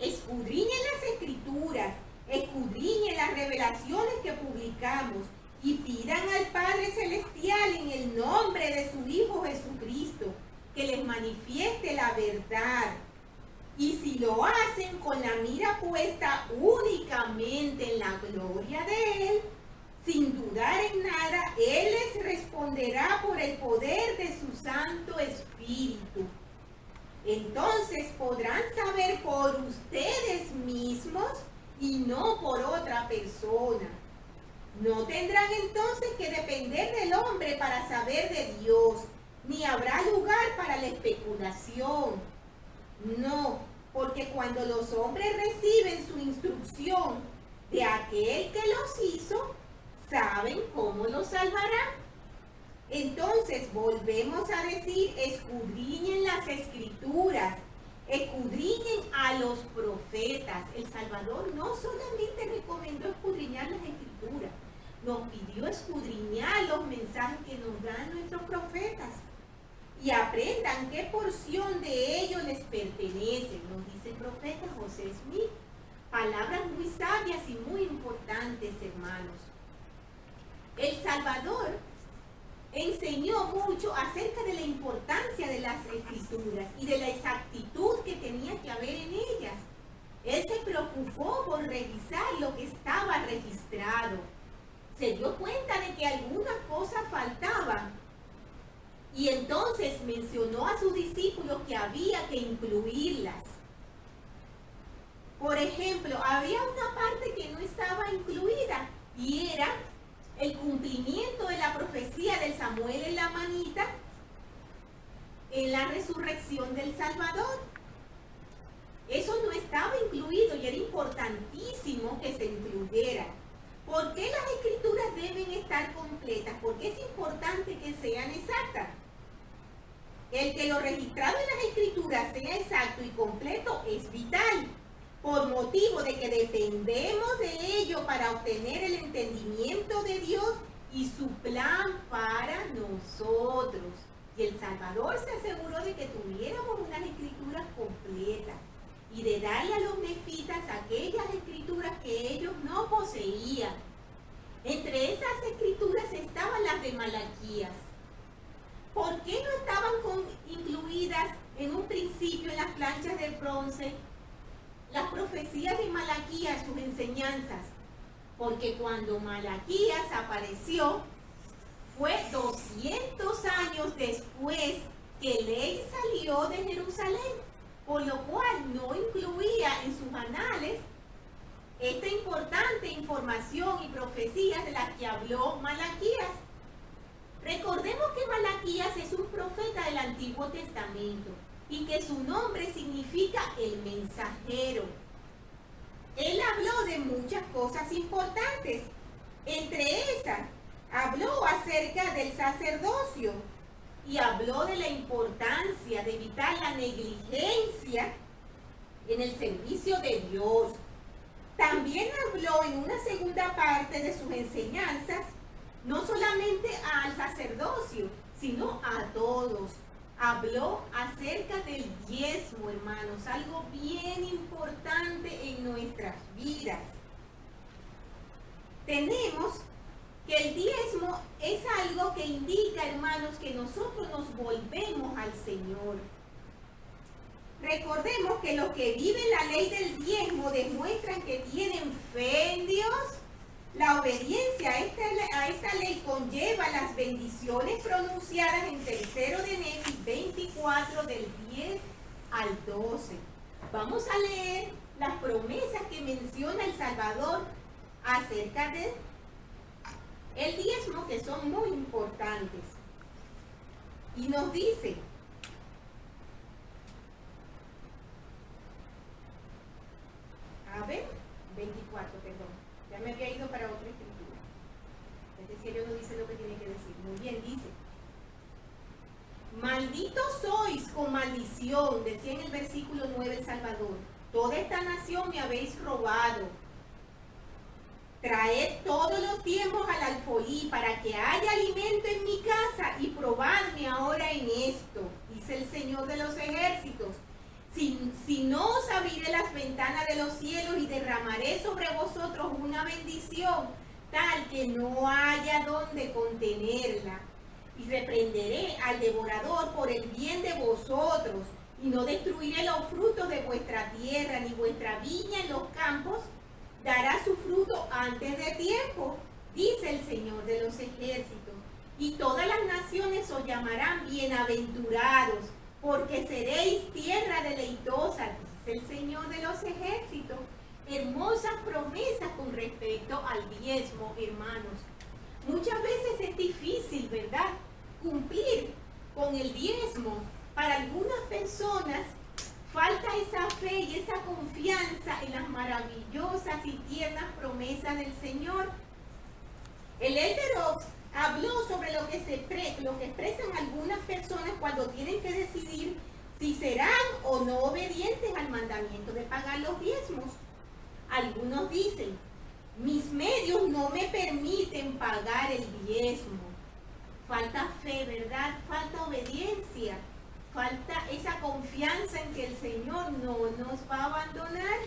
Speaker 1: Escudriñen las Escrituras, escudriñen las revelaciones que publicamos y pidan al Padre Celestial en el nombre de su Hijo Jesucristo que les manifieste la verdad. Y si lo hacen con la mira puesta únicamente en la gloria de Él, sin dudar en nada, Él les responderá por el poder de su Santo Espíritu. Entonces podrán saber por ustedes mismos y no por otra persona. No tendrán entonces que depender del hombre para saber de Dios, ni habrá lugar para la especulación. No, porque cuando los hombres reciben su instrucción de aquel que los hizo, saben cómo los salvará. Entonces volvemos a decir, escudriñen las Escrituras, escudriñen a los profetas. El Salvador no solamente recomendó escudriñar las Escrituras, nos pidió escudriñar los mensajes que nos dan nuestros profetas y aprendan qué porción de ellos les pertenece. Nos dice el profeta José Smith. Palabras muy sabias y muy importantes, hermanos. El Salvador enseñó mucho acerca de la importancia de las Escrituras y de la exactitud que tenía que haber en ellas. Él se preocupó por revisar lo que estaba registrado. Se dio cuenta de que algunas cosas faltaban y entonces mencionó a sus discípulos que había que incluirlas. Por ejemplo, había una parte que no estaba incluida y era el cumplimiento de la profecía de Samuel en la manita en la resurrección del Salvador. Eso no estaba incluido y era importantísimo que se incluyera. ¿Por qué las Escrituras deben estar completas? Porque es importante que sean exactas. El que lo registrado en las Escrituras sea exacto y completo es vital, por motivo de que dependemos de ello para obtener el entendimiento de Dios y su plan para nosotros. Y el Salvador se aseguró de que tuviéramos unas Escrituras completas y de darle a los nefitas aquellas Escrituras que ellos no poseían. Entre esas Escrituras estaban las de Malaquías. ¿Por qué no estaban incluidas en un principio en las planchas de bronce las profecías de Malaquías, sus enseñanzas? Porque cuando Malaquías apareció, fue 200 años después que Ley salió de Jerusalén, por lo cual no incluía en sus anales esta importante información y profecías de las que habló Malaquías. Recordemos que Malaquías es un profeta del Antiguo Testamento y que su nombre significa el mensajero. Él habló de muchas cosas importantes. Entre esas, habló acerca del sacerdocio y habló de la importancia de evitar la negligencia en el servicio de Dios. También habló en una segunda parte de sus enseñanzas, no solamente al sacerdocio, sino a todos. Habló acerca del diezmo, hermanos, algo bien importante en nuestras vidas. Tenemos que el diezmo es algo que indica, hermanos, que nosotros nos volvemos al Señor. Recordemos que los que viven la ley del diezmo demuestran que tienen fe en Dios. La obediencia a esta ley conlleva las bendiciones pronunciadas en 3 de Nefis 24 del 10 al 12. Vamos a leer las promesas que menciona el Salvador acerca de el diezmo, que son muy importantes. Y nos dice: a ver, 24, perdón. Ya me había ido para otra escritura. Es decir, ellos no dicen lo que tiene que decir. Muy bien, dice: malditos sois con maldición, decía en el versículo 9 el Salvador. Toda esta nación me habéis robado. traed todos los diezmos al alfolí para que haya alimento en mi casa y probadme ahora en esto, dice el Señor de los ejércitos. Si no os abriré las ventanas de los cielos y derramaré sobre vosotros una bendición, tal que no haya donde contenerla. Y reprenderé al devorador por el bien de vosotros, y no destruiré los frutos de vuestra tierra, ni vuestra viña en los campos dará su fruto antes de tiempo, dice el Señor de los ejércitos. Y todas las naciones os llamarán bienaventurados, porque seréis tierra deleitosa, dice el Señor de los ejércitos. Hermosas promesas con respecto al diezmo, hermanos. Muchas veces es difícil, ¿verdad?, cumplir con el diezmo. Para algunas personas falta esa fe y esa confianza en las maravillosas y tiernas promesas del Señor. El Elder Oaks habló sobre lo que expresan algunas personas cuando tienen que decidir si serán o no obedientes al mandamiento de pagar los diezmos. Algunos dicen, mis medios no me permiten pagar el diezmo. Falta fe, ¿verdad? Falta obediencia. Falta esa confianza en que el Señor no nos va a abandonar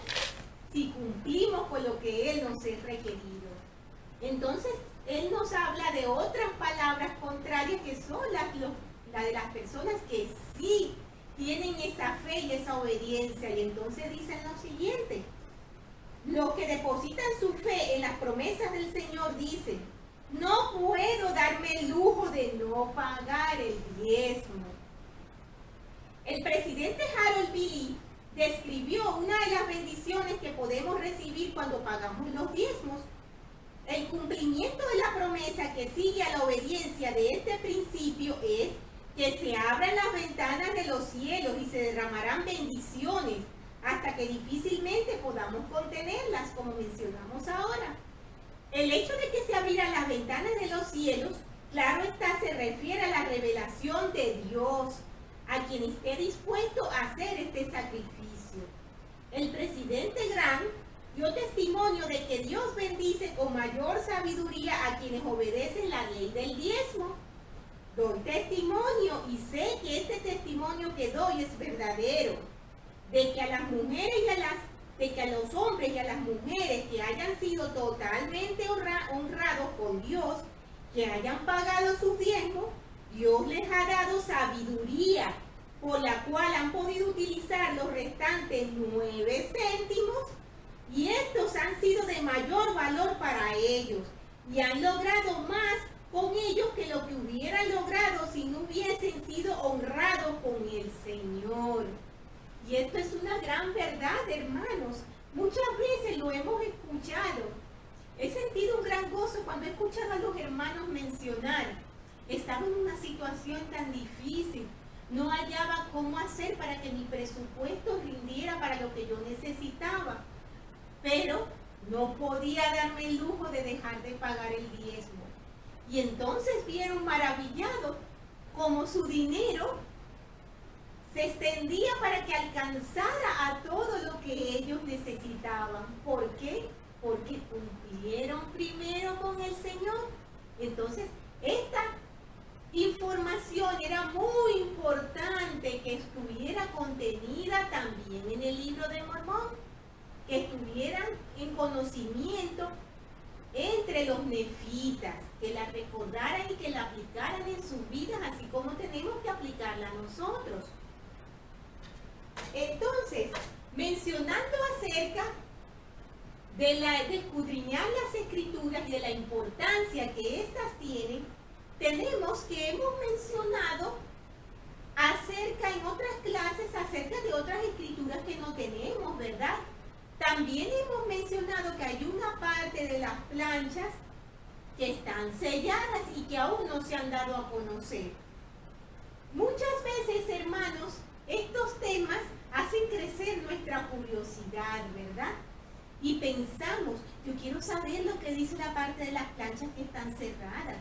Speaker 1: si cumplimos con lo que Él nos es requerido. Entonces, Él nos habla de otras palabras contrarias que son las de las personas que sí tienen esa fe y esa obediencia. Y entonces dicen lo siguiente: los que depositan su fe en las promesas del Señor dicen, no puedo darme el lujo de no pagar el diezmo. El presidente Harold B. Lee describió una de las bendiciones que podemos recibir cuando pagamos los diezmos. El cumplimiento de la promesa que sigue a la obediencia de este principio es que se abran las ventanas de los cielos y se derramarán bendiciones hasta que difícilmente podamos contenerlas, como mencionamos ahora. El hecho de que se abrirán las ventanas de los cielos, claro está, se refiere a la revelación de Dios, a quien esté dispuesto a hacer este sacrificio. El presidente Grant dio testimonio de que Dios bendice con mayor sabiduría a quienes obedecen la ley del diezmo. Doy testimonio y sé que este testimonio que doy es verdadero, de que a las mujeres de que a los hombres y a las mujeres que hayan sido totalmente honrados con Dios, que hayan pagado sus diezmos, Dios les ha dado sabiduría, por la cual han podido utilizar los restantes 9 céntimos, y estos han sido de mayor valor para ellos, y han logrado más con ellos que lo que hubieran logrado si no hubiesen sido honrados con el Señor. Y esto es una gran verdad, hermanos. Muchas veces lo hemos escuchado. He sentido un gran gozo cuando he escuchado a los hermanos mencionar. Estaba en una situación tan difícil. No hallaba cómo hacer para que mi presupuesto rindiera para lo que yo necesitaba. Pero no podía darme el lujo de dejar de pagar el diezmo. Y entonces vieron maravillados cómo su dinero se extendía para que alcanzara a todo lo que ellos necesitaban. ¿Por qué? Porque cumplieron primero con el Señor. Entonces, esta información era muy importante que estuviera contenida también en el libro de Mormón, que estuvieran en conocimiento entre los nefitas, que la recordaran y que la aplicaran en sus vidas, así como tenemos que aplicarla nosotros. Entonces, mencionando acerca de escudriñar las escrituras y de la importancia que éstas tienen, tenemos que hemos mencionado en otras clases acerca de otras escrituras que no tenemos, ¿verdad? También hemos mencionado que hay una parte de las planchas que están selladas y que aún no se han dado a conocer. Muchas veces, hermanos, estos temas hacen crecer nuestra curiosidad, ¿verdad? Y pensamos, yo quiero saber lo que dice la parte de las planchas que están cerradas.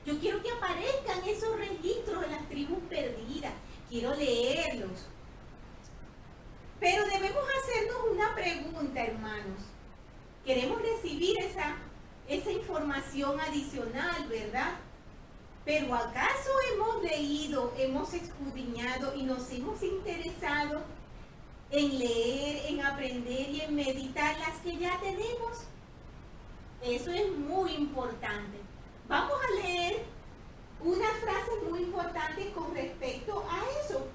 Speaker 1: Yo quiero que aparezcan esos registros de las tribus perdidas. Quiero leerlos. Pero debemos hacernos una pregunta, hermanos. ¿Queremos recibir esa información adicional, ¿verdad? Pero ¿acaso hemos leído, hemos escudriñado y nos hemos interesado en leer, en aprender y en meditar las que ya tenemos? Eso es muy importante. Vamos a leer unas frases muy importantes con respecto a eso,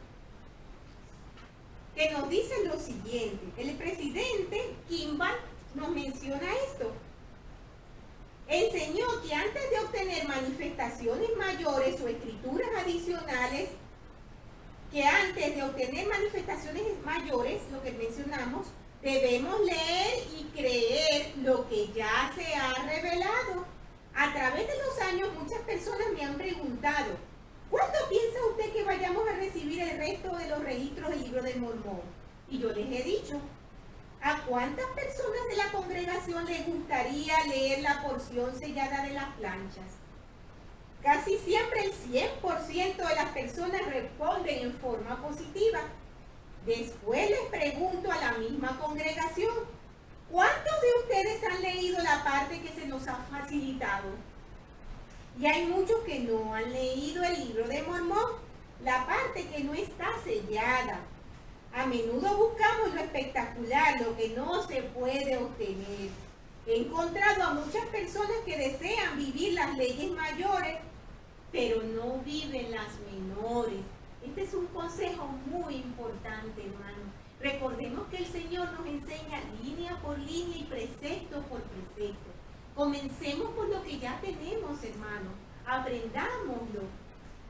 Speaker 1: que nos dicen lo siguiente. El presidente Kimball nos menciona esto. Enseñó que antes de obtener manifestaciones mayores o escrituras adicionales, lo que mencionamos, debemos leer y creer lo que ya se ha revelado. A través de los años, muchas personas me han preguntado, ¿cuándo piensa usted que vayamos a recibir el resto de los registros del Libro de Mormón? Y yo les he dicho, ¿a cuántas personas de la congregación les gustaría leer la porción sellada de las planchas? Casi siempre el 100% de las personas responden en forma positiva. Después les pregunto a la misma congregación, ¿cuántos de ustedes han leído la parte que se nos ha facilitado? Y hay muchos que no han leído el Libro de Mormón, la parte que no está sellada. A menudo buscamos lo espectacular, lo que no se puede obtener. He encontrado a muchas personas que desean vivir las leyes mayores, pero no viven las menores. Este es un consejo muy importante, hermano. Recordemos que el Señor nos enseña línea por línea y precepto por precepto. Comencemos por lo que ya tenemos, hermano. Aprendámoslo,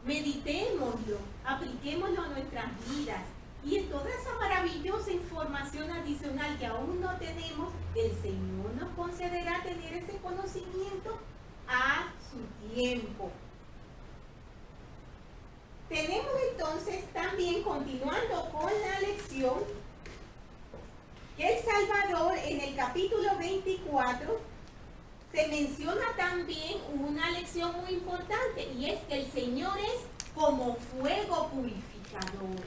Speaker 1: meditémoslo, apliquémoslo a nuestras vidas. Y en toda esa maravillosa información adicional que aún no tenemos, el Señor nos concederá tener ese conocimiento a su tiempo. Tenemos entonces también, continuando con la lección, que El Salvador en el capítulo 24 se menciona también una lección muy importante, y es que el Señor es como fuego purificador.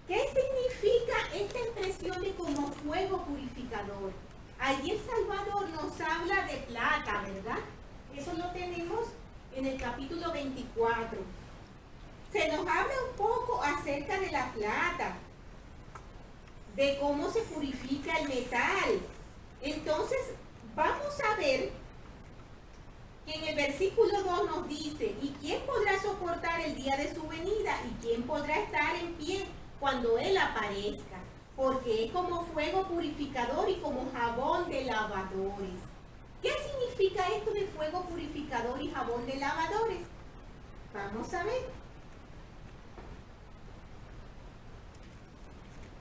Speaker 1: ¿Qué significa esta expresión de como fuego purificador? Allí El Salvador nos habla de plata, ¿verdad? Eso lo tenemos en el capítulo 24. Se nos habla un poco acerca de la plata, de cómo se purifica el metal. Entonces, vamos a ver que en el versículo 2 nos dice, ¿y quién podrá soportar el día de su venida? ¿Y quién podrá estar en pie cuando Él aparezca? Porque es como fuego purificador y como jabón de lavadores. ¿Qué significa esto de fuego purificador y jabón de lavadores? Vamos a ver.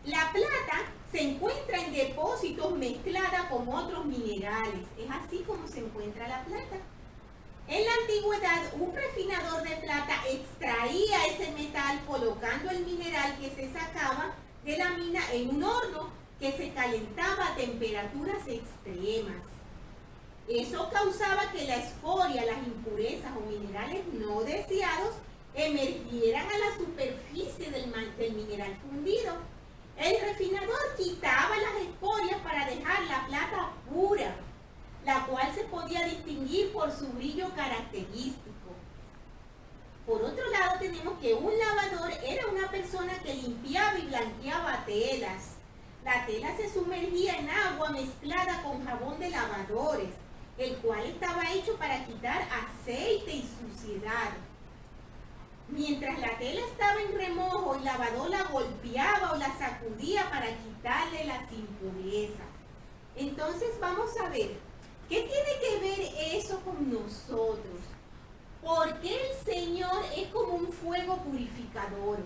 Speaker 1: La plata se encuentra en depósitos mezclada con otros minerales. Es así como se encuentra la plata. En la antigüedad, un refinador de plata extraía ese metal colocando el mineral que se sacaba de la mina en un horno que se calentaba a temperaturas extremas. Eso causaba que la escoria, las impurezas o minerales no deseados emergieran a la superficie del mineral fundido. El refinador quitaba las escorias para dejar la plata pura, la cual se podía distinguir por su brillo característico. Por otro lado, tenemos que un lavador era una persona que limpiaba y blanqueaba telas. La tela se sumergía en agua mezclada con jabón de lavadores, el cual estaba hecho para quitar aceite y suciedad. Mientras la tela estaba en remojo, el lavador la golpeaba o la sacudía para quitarle las impurezas. Entonces vamos a ver, ¿qué tiene que ver eso con nosotros? ¿Por qué el Señor es como un fuego purificador?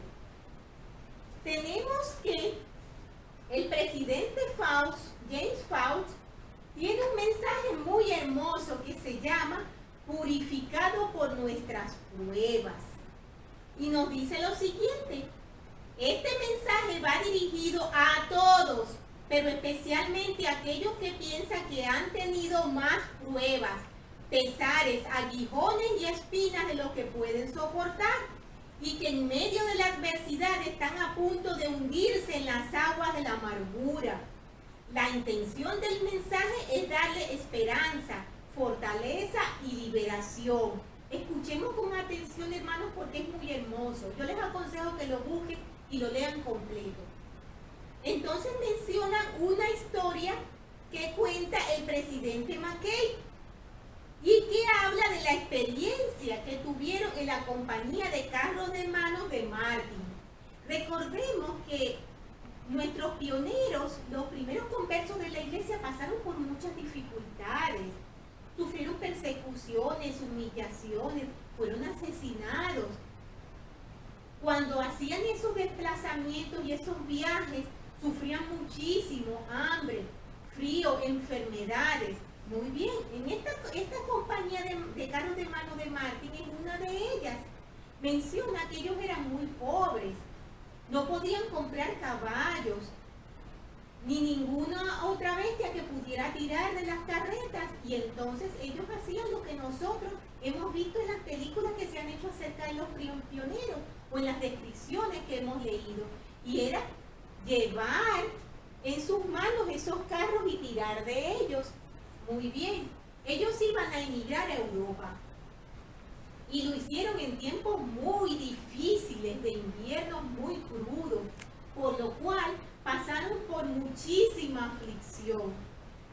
Speaker 1: Tenemos que el presidente James Fauci, tiene un mensaje muy hermoso que se llama Purificado por nuestras pruebas. Y nos dice lo siguiente: este mensaje va dirigido a todos, pero especialmente a aquellos que piensan que han tenido más pruebas, pesares, aguijones y espinas de lo que pueden soportar, y que en medio de la adversidad están a punto de hundirse en las aguas de la amargura. La intención del mensaje es darle esperanza, fortaleza y liberación. Escuchemos con atención, hermanos, porque es muy hermoso. Yo les aconsejo que lo busquen y lo lean completo. Entonces mencionan una historia que cuenta el presidente McKay y que habla de la experiencia que tuvieron en la compañía de carros de mano de Martin. Recordemos que nuestros pioneros, los primeros conversos de la iglesia, pasaron por muchas dificultades, sufrieron persecuciones, humillaciones, fueron asesinados. Cuando hacían esos desplazamientos y esos viajes, sufrían muchísimo hambre, frío, enfermedades. Muy bien, en esta compañía de carros de mano de Martin es una de ellas. Menciona que ellos eran muy pobres, no podían comprar caballos, ni ninguna otra bestia que pudiera tirar de las carretas, y entonces ellos hacían lo que nosotros hemos visto en las películas que se han hecho acerca de los pioneros, o en las descripciones que hemos leído, y era llevar en sus manos esos carros y tirar de ellos. Muy bien, ellos iban a emigrar a Europa y lo hicieron en tiempos muy difíciles, de inviernos muy crudos, por lo cual pasaron por muchísima aflicción.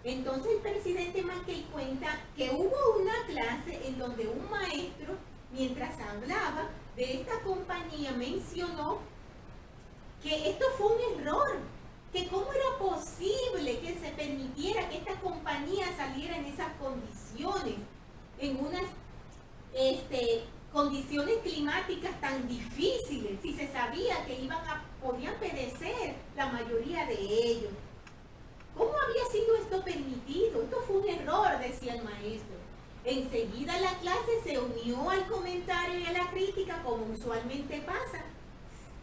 Speaker 1: Entonces el presidente McKay cuenta que hubo una clase en donde un maestro, mientras hablaba de esta compañía, mencionó que esto fue un error, que cómo era posible que se permitiera que esta compañía saliera en esas condiciones, en unas condiciones climáticas tan difíciles, si se sabía que podían perecer la mayoría de ellos. ¿Cómo había sido esto permitido? Esto fue un error, decía el maestro. Enseguida la clase se unió al comentario y a la crítica, como usualmente pasa.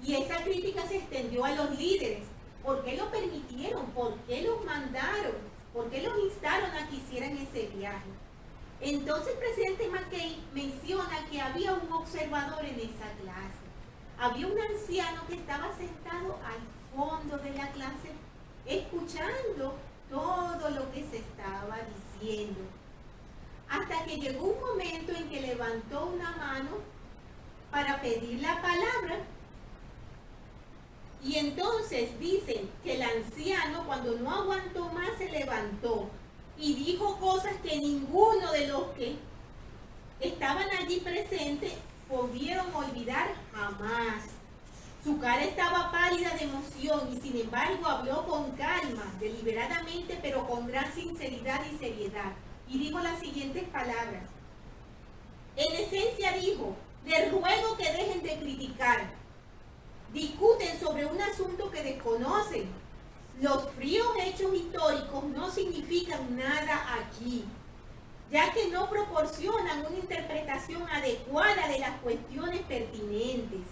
Speaker 1: Y esa crítica se extendió a los líderes. ¿Por qué lo permitieron? ¿Por qué los mandaron? ¿Por qué los instaron a que hicieran ese viaje? Entonces el presidente McKay menciona que había un observador en esa clase. Había un anciano que estaba sentado al fondo de la clase, escuchando todo lo que se estaba diciendo. Hasta que llegó un momento en que levantó una mano para pedir la palabra. Y entonces dicen que el anciano, cuando no aguantó más, se levantó y dijo cosas que ninguno de los que estaban allí presentes pudieron olvidar jamás. Su cara estaba pálida de emoción y sin embargo habló con calma, deliberadamente, pero con gran sinceridad y seriedad. Y dijo las siguientes palabras. En esencia dijo: les ruego que dejen de criticar. Discuten sobre un asunto que desconocen. Los fríos hechos históricos no significan nada aquí, ya que no proporcionan una interpretación adecuada de las cuestiones pertinentes.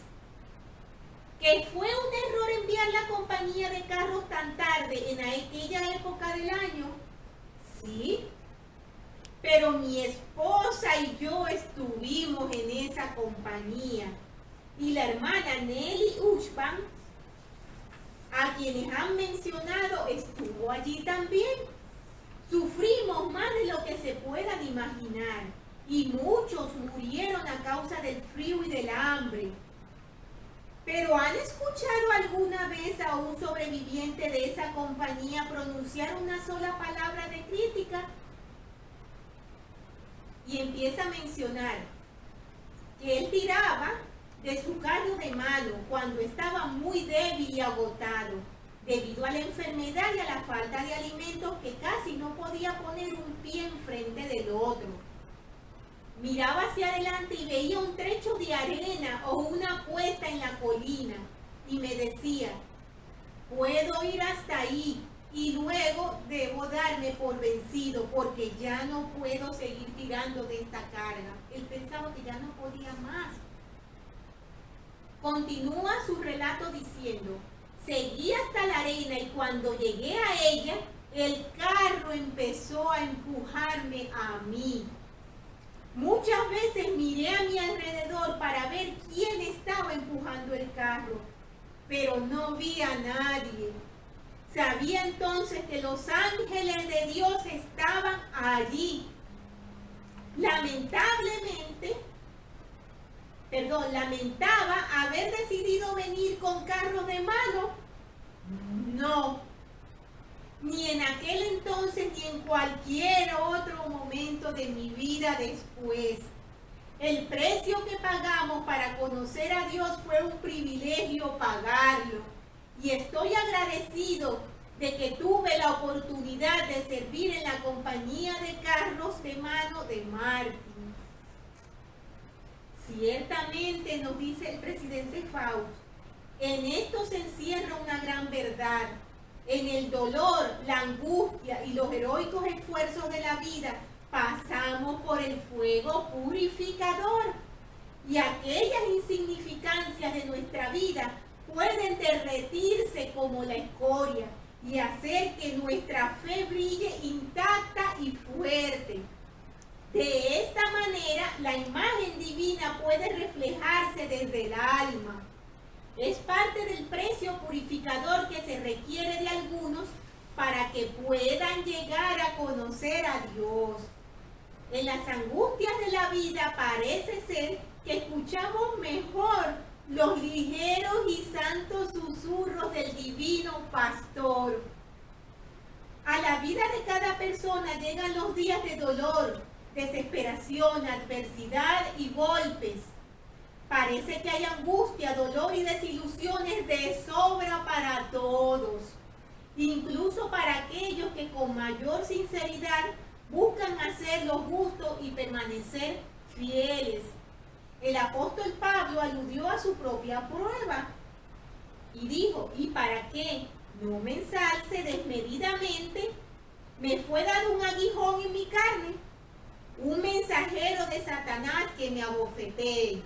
Speaker 1: ¿Que fue un error enviar la compañía de carros tan tarde en aquella época del año? Sí, pero mi esposa y yo estuvimos en esa compañía. Y la hermana Nelly Ushban, a quienes han mencionado, estuvo allí también. Sufrimos más de lo que se puedan imaginar y muchos murieron a causa del frío y del hambre. ¿Pero han escuchado alguna vez a un sobreviviente de esa compañía pronunciar una sola palabra de crítica? Y empieza a mencionar que él tiraba de su carro de mano cuando estaba muy débil y agotado, debido a la enfermedad y a la falta de alimentos, que casi no podía poner un pie enfrente del otro. Miraba hacia adelante y veía un trecho de arena o una cuesta en la colina y me decía: puedo ir hasta ahí y luego debo darme por vencido porque ya no puedo seguir tirando de esta carga. Él pensaba que ya no podía más. Continúa su relato diciendo: seguí hasta la arena y cuando llegué a ella, el carro empezó a empujarme a mí. Muchas veces miré a mi alrededor para ver quién estaba empujando el carro, pero no vi a nadie. Sabía entonces que los ángeles de Dios estaban allí lamentaba haber decidido venir con carros de mano. No, ni en aquel entonces ni en cualquier otro momento de mi vida después. El precio que pagamos para conocer a Dios fue un privilegio pagarlo. Y estoy agradecido de que tuve la oportunidad de servir en la compañía de carros de mano de Martin. Ciertamente, nos dice el presidente Faust, en esto se encierra una gran verdad. En el dolor, la angustia y los heroicos esfuerzos de la vida, pasamos por el fuego purificador. Y aquellas insignificancias de nuestra vida pueden derretirse como la escoria y hacer que nuestra fe brille intacta y fuerte. De esta manera, la imagen divina puede reflejarse desde el alma. Es parte del precio purificador que se requiere de algunos para que puedan llegar a conocer a Dios. En las angustias de la vida parece ser que escuchamos mejor los ligeros y santos susurros del divino pastor. A la vida de cada persona llegan los días de dolor, desesperación, adversidad y golpes. Parece que hay angustia, dolor y desilusiones de sobra para todos, incluso para aquellos que con mayor sinceridad buscan hacer lo justo y permanecer fieles. El apóstol Pablo aludió a su propia prueba y dijo, ¿y para qué no me ensalce desmedidamente? Me fue dado un aguijón en mi carne, un mensajero de Satanás que me abofetee.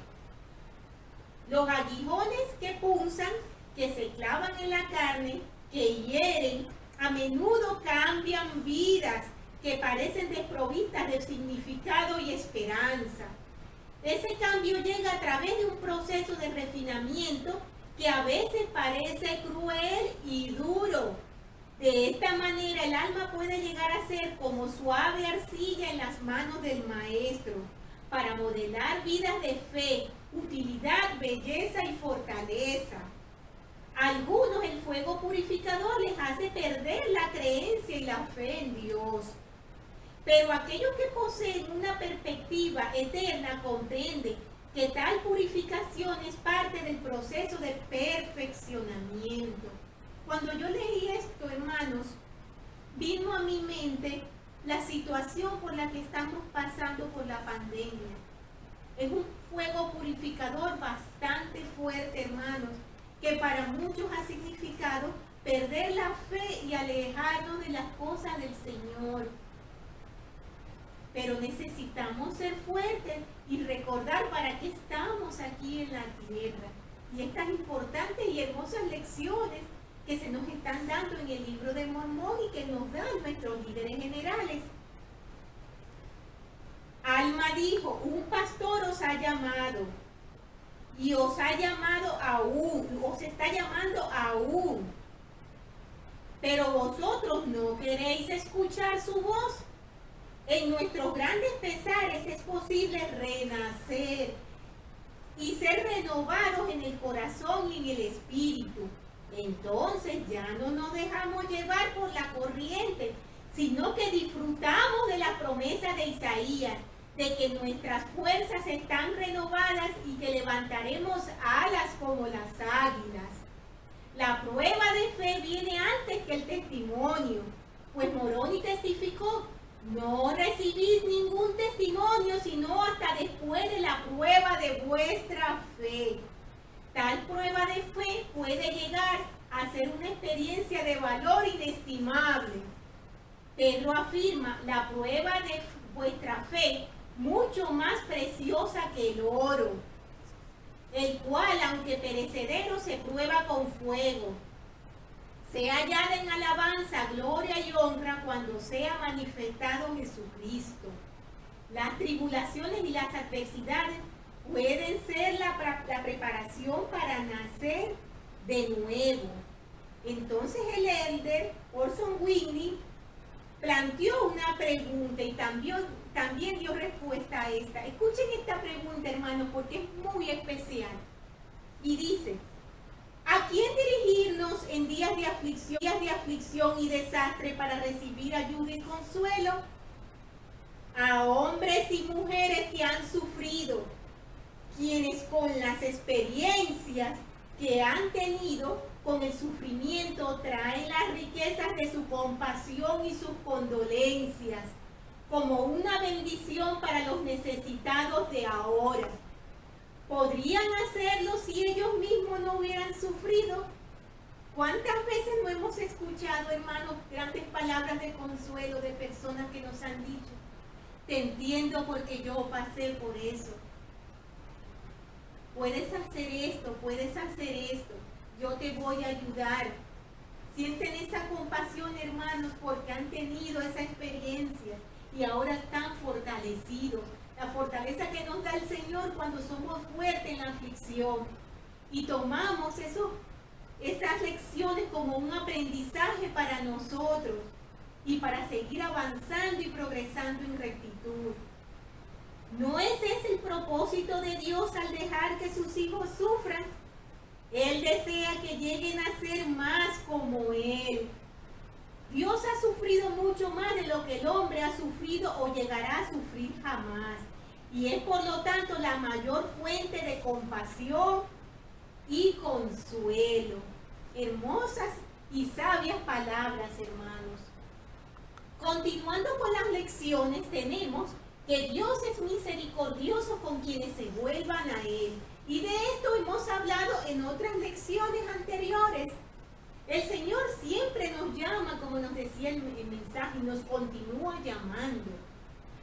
Speaker 1: Los aguijones que punzan, que se clavan en la carne, que hieren, a menudo cambian vidas que parecen desprovistas de significado y esperanza. Ese cambio llega a través de un proceso de refinamiento que a veces parece cruel y duro. De esta manera el alma puede llegar a ser como suave arcilla en las manos del maestro, para modelar vidas de fe, utilidad, belleza y fortaleza. A algunos el fuego purificador les hace perder la creencia y la fe en Dios. Pero aquellos que poseen una perspectiva eterna comprenden que tal purificación es parte del proceso de perfeccionamiento. Cuando yo leí esto, hermanos, vino a mi mente la situación por la que estamos pasando por la pandemia. Es un fuego purificador bastante fuerte, hermanos, que para muchos ha significado perder la fe y alejarnos de las cosas del Señor. Pero necesitamos ser fuertes y recordar para qué estamos aquí en la tierra. Y estas importantes y hermosas lecciones que se nos están dando en el libro de Mormón y que nos dan nuestros líderes generales. Alma dijo, un pastor os ha llamado y os ha llamado aún, os está llamando aún, pero vosotros no queréis escuchar su voz. En nuestros grandes pesares es posible renacer y ser renovados en el corazón y en el espíritu. Entonces ya no nos dejamos llevar por la corriente, sino que disfrutamos de la promesa de Isaías, de que nuestras fuerzas están renovadas y que levantaremos alas como las águilas. La prueba de fe viene antes que el testimonio, pues Moroni testificó, no recibís ningún testimonio sino hasta después de la prueba de vuestra fe. Tal prueba de fe puede llegar a ser una experiencia de valor inestimable. Pedro afirma, la prueba de vuestra fe, mucho más preciosa que el oro, el cual, aunque perecedero, se prueba con fuego. Sea hallada en alabanza, gloria y honra cuando sea manifestado Jesucristo. Las tribulaciones y las adversidades pueden ser la preparación para nacer de nuevo. Entonces el elder Orson Whitney planteó una pregunta y también dio respuesta a esta. Escuchen esta pregunta, hermanos, porque es muy especial. Y dice, ¿a quién dirigirnos en días de aflicción y desastre para recibir ayuda y consuelo? A hombres y mujeres que han sufrido, quienes con las experiencias que han tenido con el sufrimiento traen las riquezas de su compasión y sus condolencias como una bendición para los necesitados de ahora. ¿Podrían hacerlo si ellos mismos no hubieran sufrido? ¿Cuántas veces no hemos escuchado, hermanos, grandes palabras de consuelo de personas que nos han dicho, te entiendo porque yo pasé por eso? Puedes hacer esto, puedes hacer esto, yo te voy a ayudar. Sienten esa compasión, hermanos, porque han tenido esa experiencia y ahora están fortalecidos. La fortaleza que nos da el Señor cuando somos fuertes en la aflicción y tomamos esas lecciones como un aprendizaje para nosotros y para seguir avanzando y progresando en rectitud. ¿No es ese el propósito de Dios al dejar que sus hijos sufran? Él desea que lleguen a ser más como Él. Dios ha sufrido mucho más de lo que el hombre ha sufrido o llegará a sufrir jamás. Y es por lo tanto la mayor fuente de compasión y consuelo. Hermosas y sabias palabras, hermanos. Continuando con las lecciones, tenemos que Dios es misericordioso con quienes se vuelvan a Él. Y de esto hemos hablado en otras lecciones anteriores. El Señor siempre nos llama, como nos decía el mensaje, y nos continúa llamando.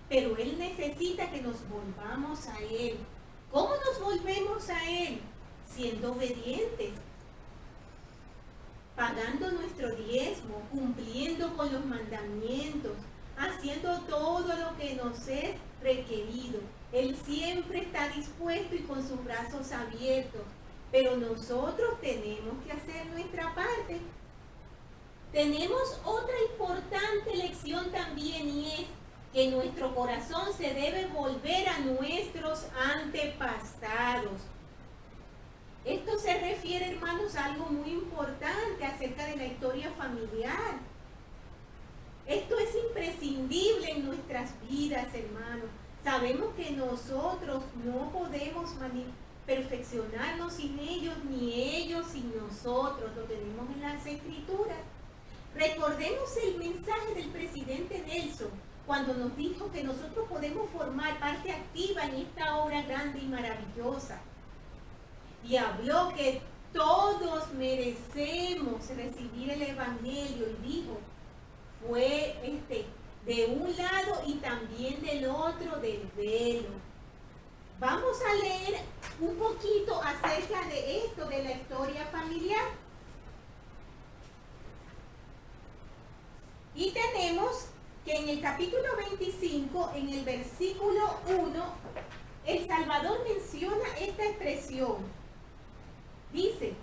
Speaker 1: Pero Él necesita que nos volvamos a Él. ¿Cómo nos volvemos a Él? Siendo obedientes, pagando nuestro diezmo, cumpliendo con los mandamientos, haciendo todo lo que nos es requerido. Él siempre está dispuesto y con sus brazos abiertos, pero nosotros tenemos que hacer nuestra parte. Tenemos otra importante lección también, y es que nuestro corazón se debe volver a nuestros antepasados. Esto se refiere, hermanos, a algo muy importante acerca de la historia familiar. Esto es imprescindible en nuestras vidas, hermanos. Sabemos que nosotros no podemos perfeccionarnos sin ellos, ni ellos sin nosotros. Lo tenemos en las Escrituras. Recordemos el mensaje del presidente Nelson, cuando nos dijo que nosotros podemos formar parte activa en esta obra grande y maravillosa. Y habló que todos merecemos recibir el Evangelio, y dijo, fue de un lado y también del otro del velo. Vamos a leer un poquito acerca de esto, de la historia familiar. Y tenemos que en el capítulo 25, en el versículo 1, el Salvador menciona esta expresión. Dice,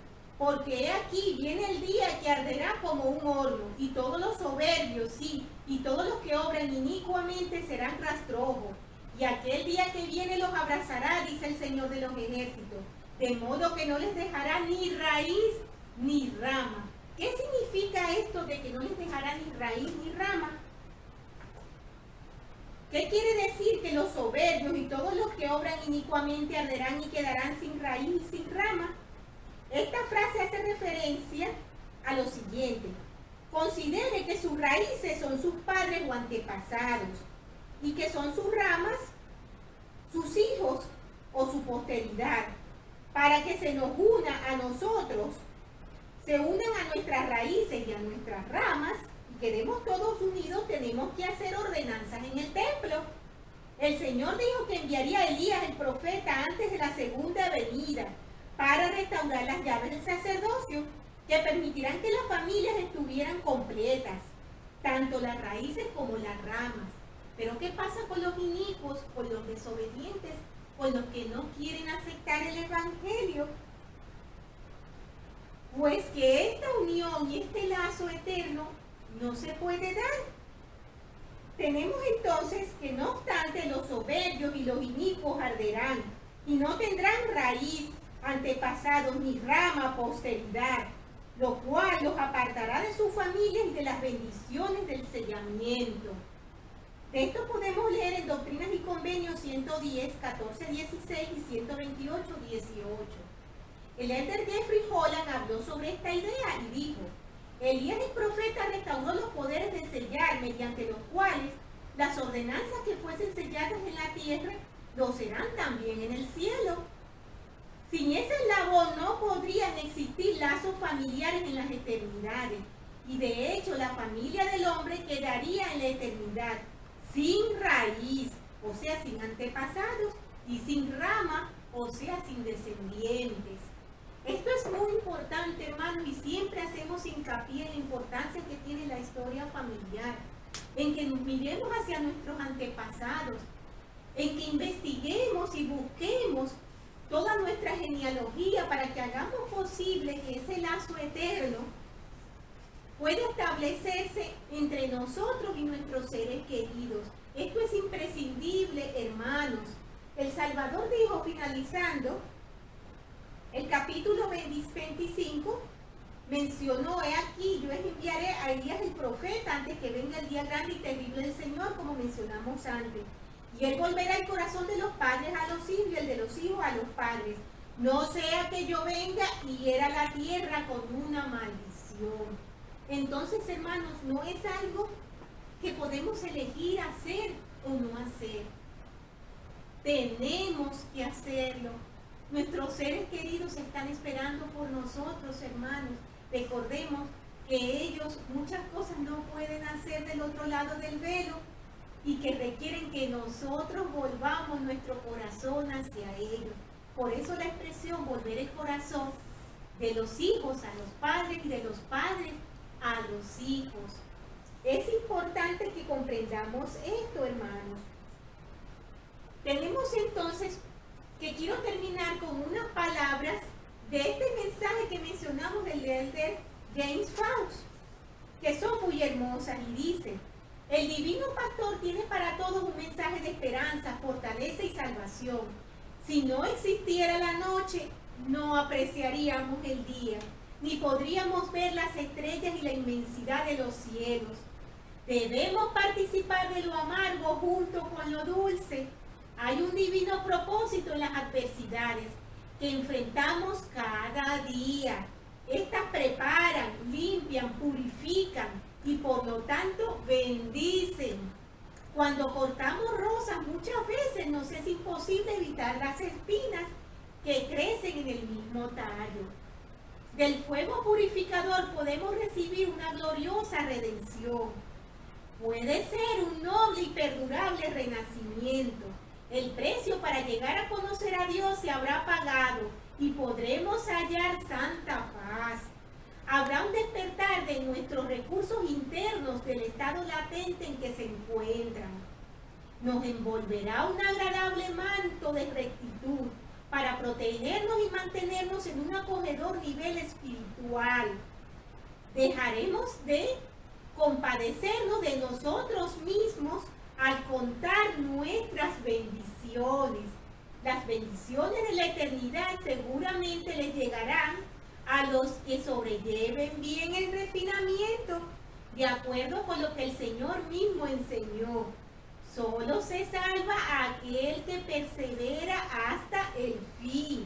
Speaker 1: porque he aquí viene el día que arderá como un horno, y todos los soberbios, sí, y todos los que obran inicuamente serán rastrojos. Y aquel día que viene los abrazará, dice el Señor de los ejércitos, de modo que no les dejará ni raíz ni rama. ¿Qué significa esto de que no les dejará ni raíz ni rama? ¿Qué quiere decir? Que los soberbios y todos los que obran inicuamente arderán y quedarán sin raíz y sin rama. Esta frase hace referencia a lo siguiente. Considere que sus raíces son sus padres o antepasados y que son sus ramas, sus hijos o su posteridad, para que se nos una a nosotros, se unan a nuestras raíces y a nuestras ramas, y quedemos todos unidos. Tenemos que hacer ordenanzas en el templo. El Señor dijo que enviaría a Elías el profeta antes de la segunda venida para restaurar las llaves del sacerdocio, que permitirán que las familias estuvieran completas, tanto las raíces como las ramas. Pero ¿qué pasa con los inicuos, con los desobedientes, con los que no quieren aceptar el Evangelio? Pues que esta unión y este lazo eterno no se puede dar. Tenemos entonces que no obstante los soberbios y los inicuos arderán, y no tendrán raíz, antepasados, ni rama, posteridad, lo cual los apartará de sus familias y de las bendiciones del sellamiento. De esto podemos leer en Doctrinas y Convenios 110, 14, 16 y 128, 18. El elder Jeffrey Holland habló sobre esta idea y dijo: Elías el profeta restauró los poderes de sellar, mediante los cuales las ordenanzas que fuesen selladas en la tierra lo serán también en el cielo. Sin ese eslabón no podrían existir lazos familiares en las eternidades, y de hecho la familia del hombre quedaría en la eternidad sin raíz, o sea, sin antepasados, y sin rama, o sea, sin descendientes. Esto es muy importante, hermano, y siempre hacemos hincapié en la importancia que tiene la historia familiar, en que nos miremos hacia nuestros antepasados, en que investiguemos y busquemos toda nuestra genealogía para que hagamos posible que ese lazo eterno pueda establecerse entre nosotros y nuestros seres queridos. Esto es imprescindible, hermanos. El Salvador dijo, finalizando, el capítulo 25 mencionó: he aquí, yo enviaré a Elías el profeta antes que venga el día grande y terrible del Señor, como mencionamos antes. Y él volverá el corazón de los padres a los hijos y el de los hijos a los padres. No sea que yo venga y hiera la tierra con una maldición. Entonces, hermanos, no es algo que podemos elegir hacer o no hacer. Tenemos que hacerlo. Nuestros seres queridos están esperando por nosotros, hermanos. Recordemos que ellos muchas cosas no pueden hacer del otro lado del velo y que requieren que nosotros volvamos nuestro corazón hacia ellos. Por eso la expresión volver el corazón de los hijos a los padres y de los padres a los hijos. Es importante que comprendamos esto, hermanos. Tenemos entonces que quiero terminar con unas palabras de este mensaje que mencionamos del elder James Faust, que son muy hermosas, y dice: el divino pastor tiene para todos un mensaje de esperanza, fortaleza y salvación. Si no existiera la noche, no apreciaríamos el día, ni podríamos ver las estrellas y la inmensidad de los cielos. Debemos participar de lo amargo junto con lo dulce. Hay un divino propósito en las adversidades que enfrentamos cada día. Estas preparan, limpian, purifican y por lo tanto bendicen. Cuando cortamos rosas, muchas veces nos es imposible evitar las espinas que crecen en el mismo tallo. Del fuego purificador podemos recibir una gloriosa redención. Puede ser un noble y perdurable renacimiento. El precio para llegar a conocer a Dios se habrá pagado y podremos hallar santa paz. Habrá un despertar de nuestros recursos internos del estado latente en que se encuentran. Nos envolverá un agradable manto de rectitud para protegernos y mantenernos en un acogedor nivel espiritual. Dejaremos de compadecernos de nosotros mismos al contar nuestras bendiciones. Las bendiciones de la eternidad seguramente les llegarán a los que sobrelleven bien el refinamiento, de acuerdo con lo que el Señor mismo enseñó. Solo se salva aquel que persevera hasta el fin.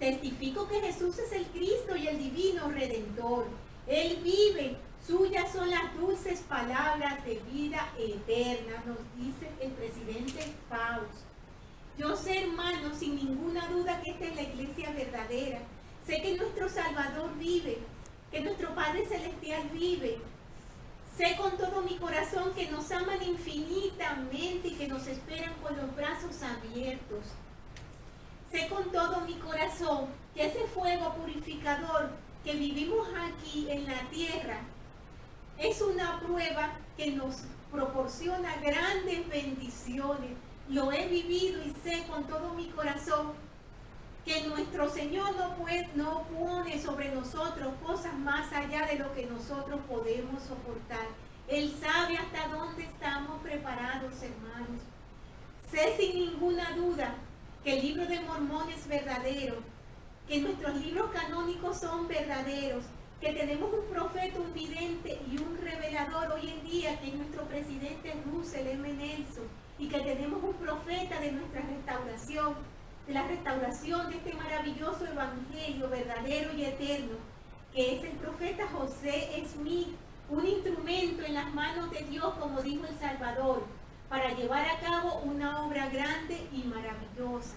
Speaker 1: Testifico que Jesús es el Cristo y el divino Redentor. Él vive. Suyas son las dulces palabras de vida eterna, nos dice el presidente Faust. Yo sé, hermanos, sin ninguna duda que esta es la iglesia verdadera. Sé que nuestro Salvador vive, que nuestro Padre Celestial vive. Sé con todo mi corazón que nos aman infinitamente y que nos esperan con los brazos abiertos. Sé con todo mi corazón que ese fuego purificador que vivimos aquí en la tierra es una prueba que nos proporciona grandes bendiciones. Lo he vivido y sé con todo mi corazón que nuestro Señor no pone sobre nosotros cosas más allá de lo que nosotros podemos soportar. Él sabe hasta dónde estamos preparados, hermanos. Sé sin ninguna duda que el libro de Mormón es verdadero, que nuestros libros canónicos son verdaderos, que tenemos un profeta, un vidente y un revelador hoy en día, que es nuestro presidente Russell M. Nelson, y que tenemos un profeta de nuestra restauración, de la restauración de este maravilloso evangelio verdadero y eterno, que es el profeta José Smith, un instrumento en las manos de Dios, como dijo el Salvador, para llevar a cabo una obra grande y maravillosa.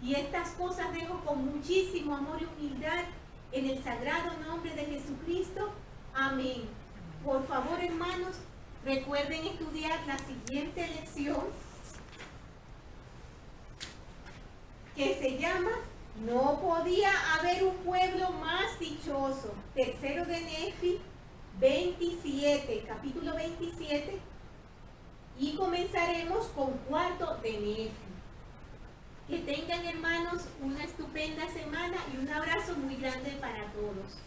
Speaker 1: Y estas cosas dejo con muchísimo amor y humildad en el sagrado nombre de Jesucristo. Amén. Por favor, hermanos, recuerden estudiar la siguiente lección, que se llama No podía haber un pueblo más dichoso. Tercero de Nefi 27, capítulo 27, y comenzaremos con cuarto de Nefi. Que tengan, hermanos, una estupenda semana y un abrazo muy grande para todos.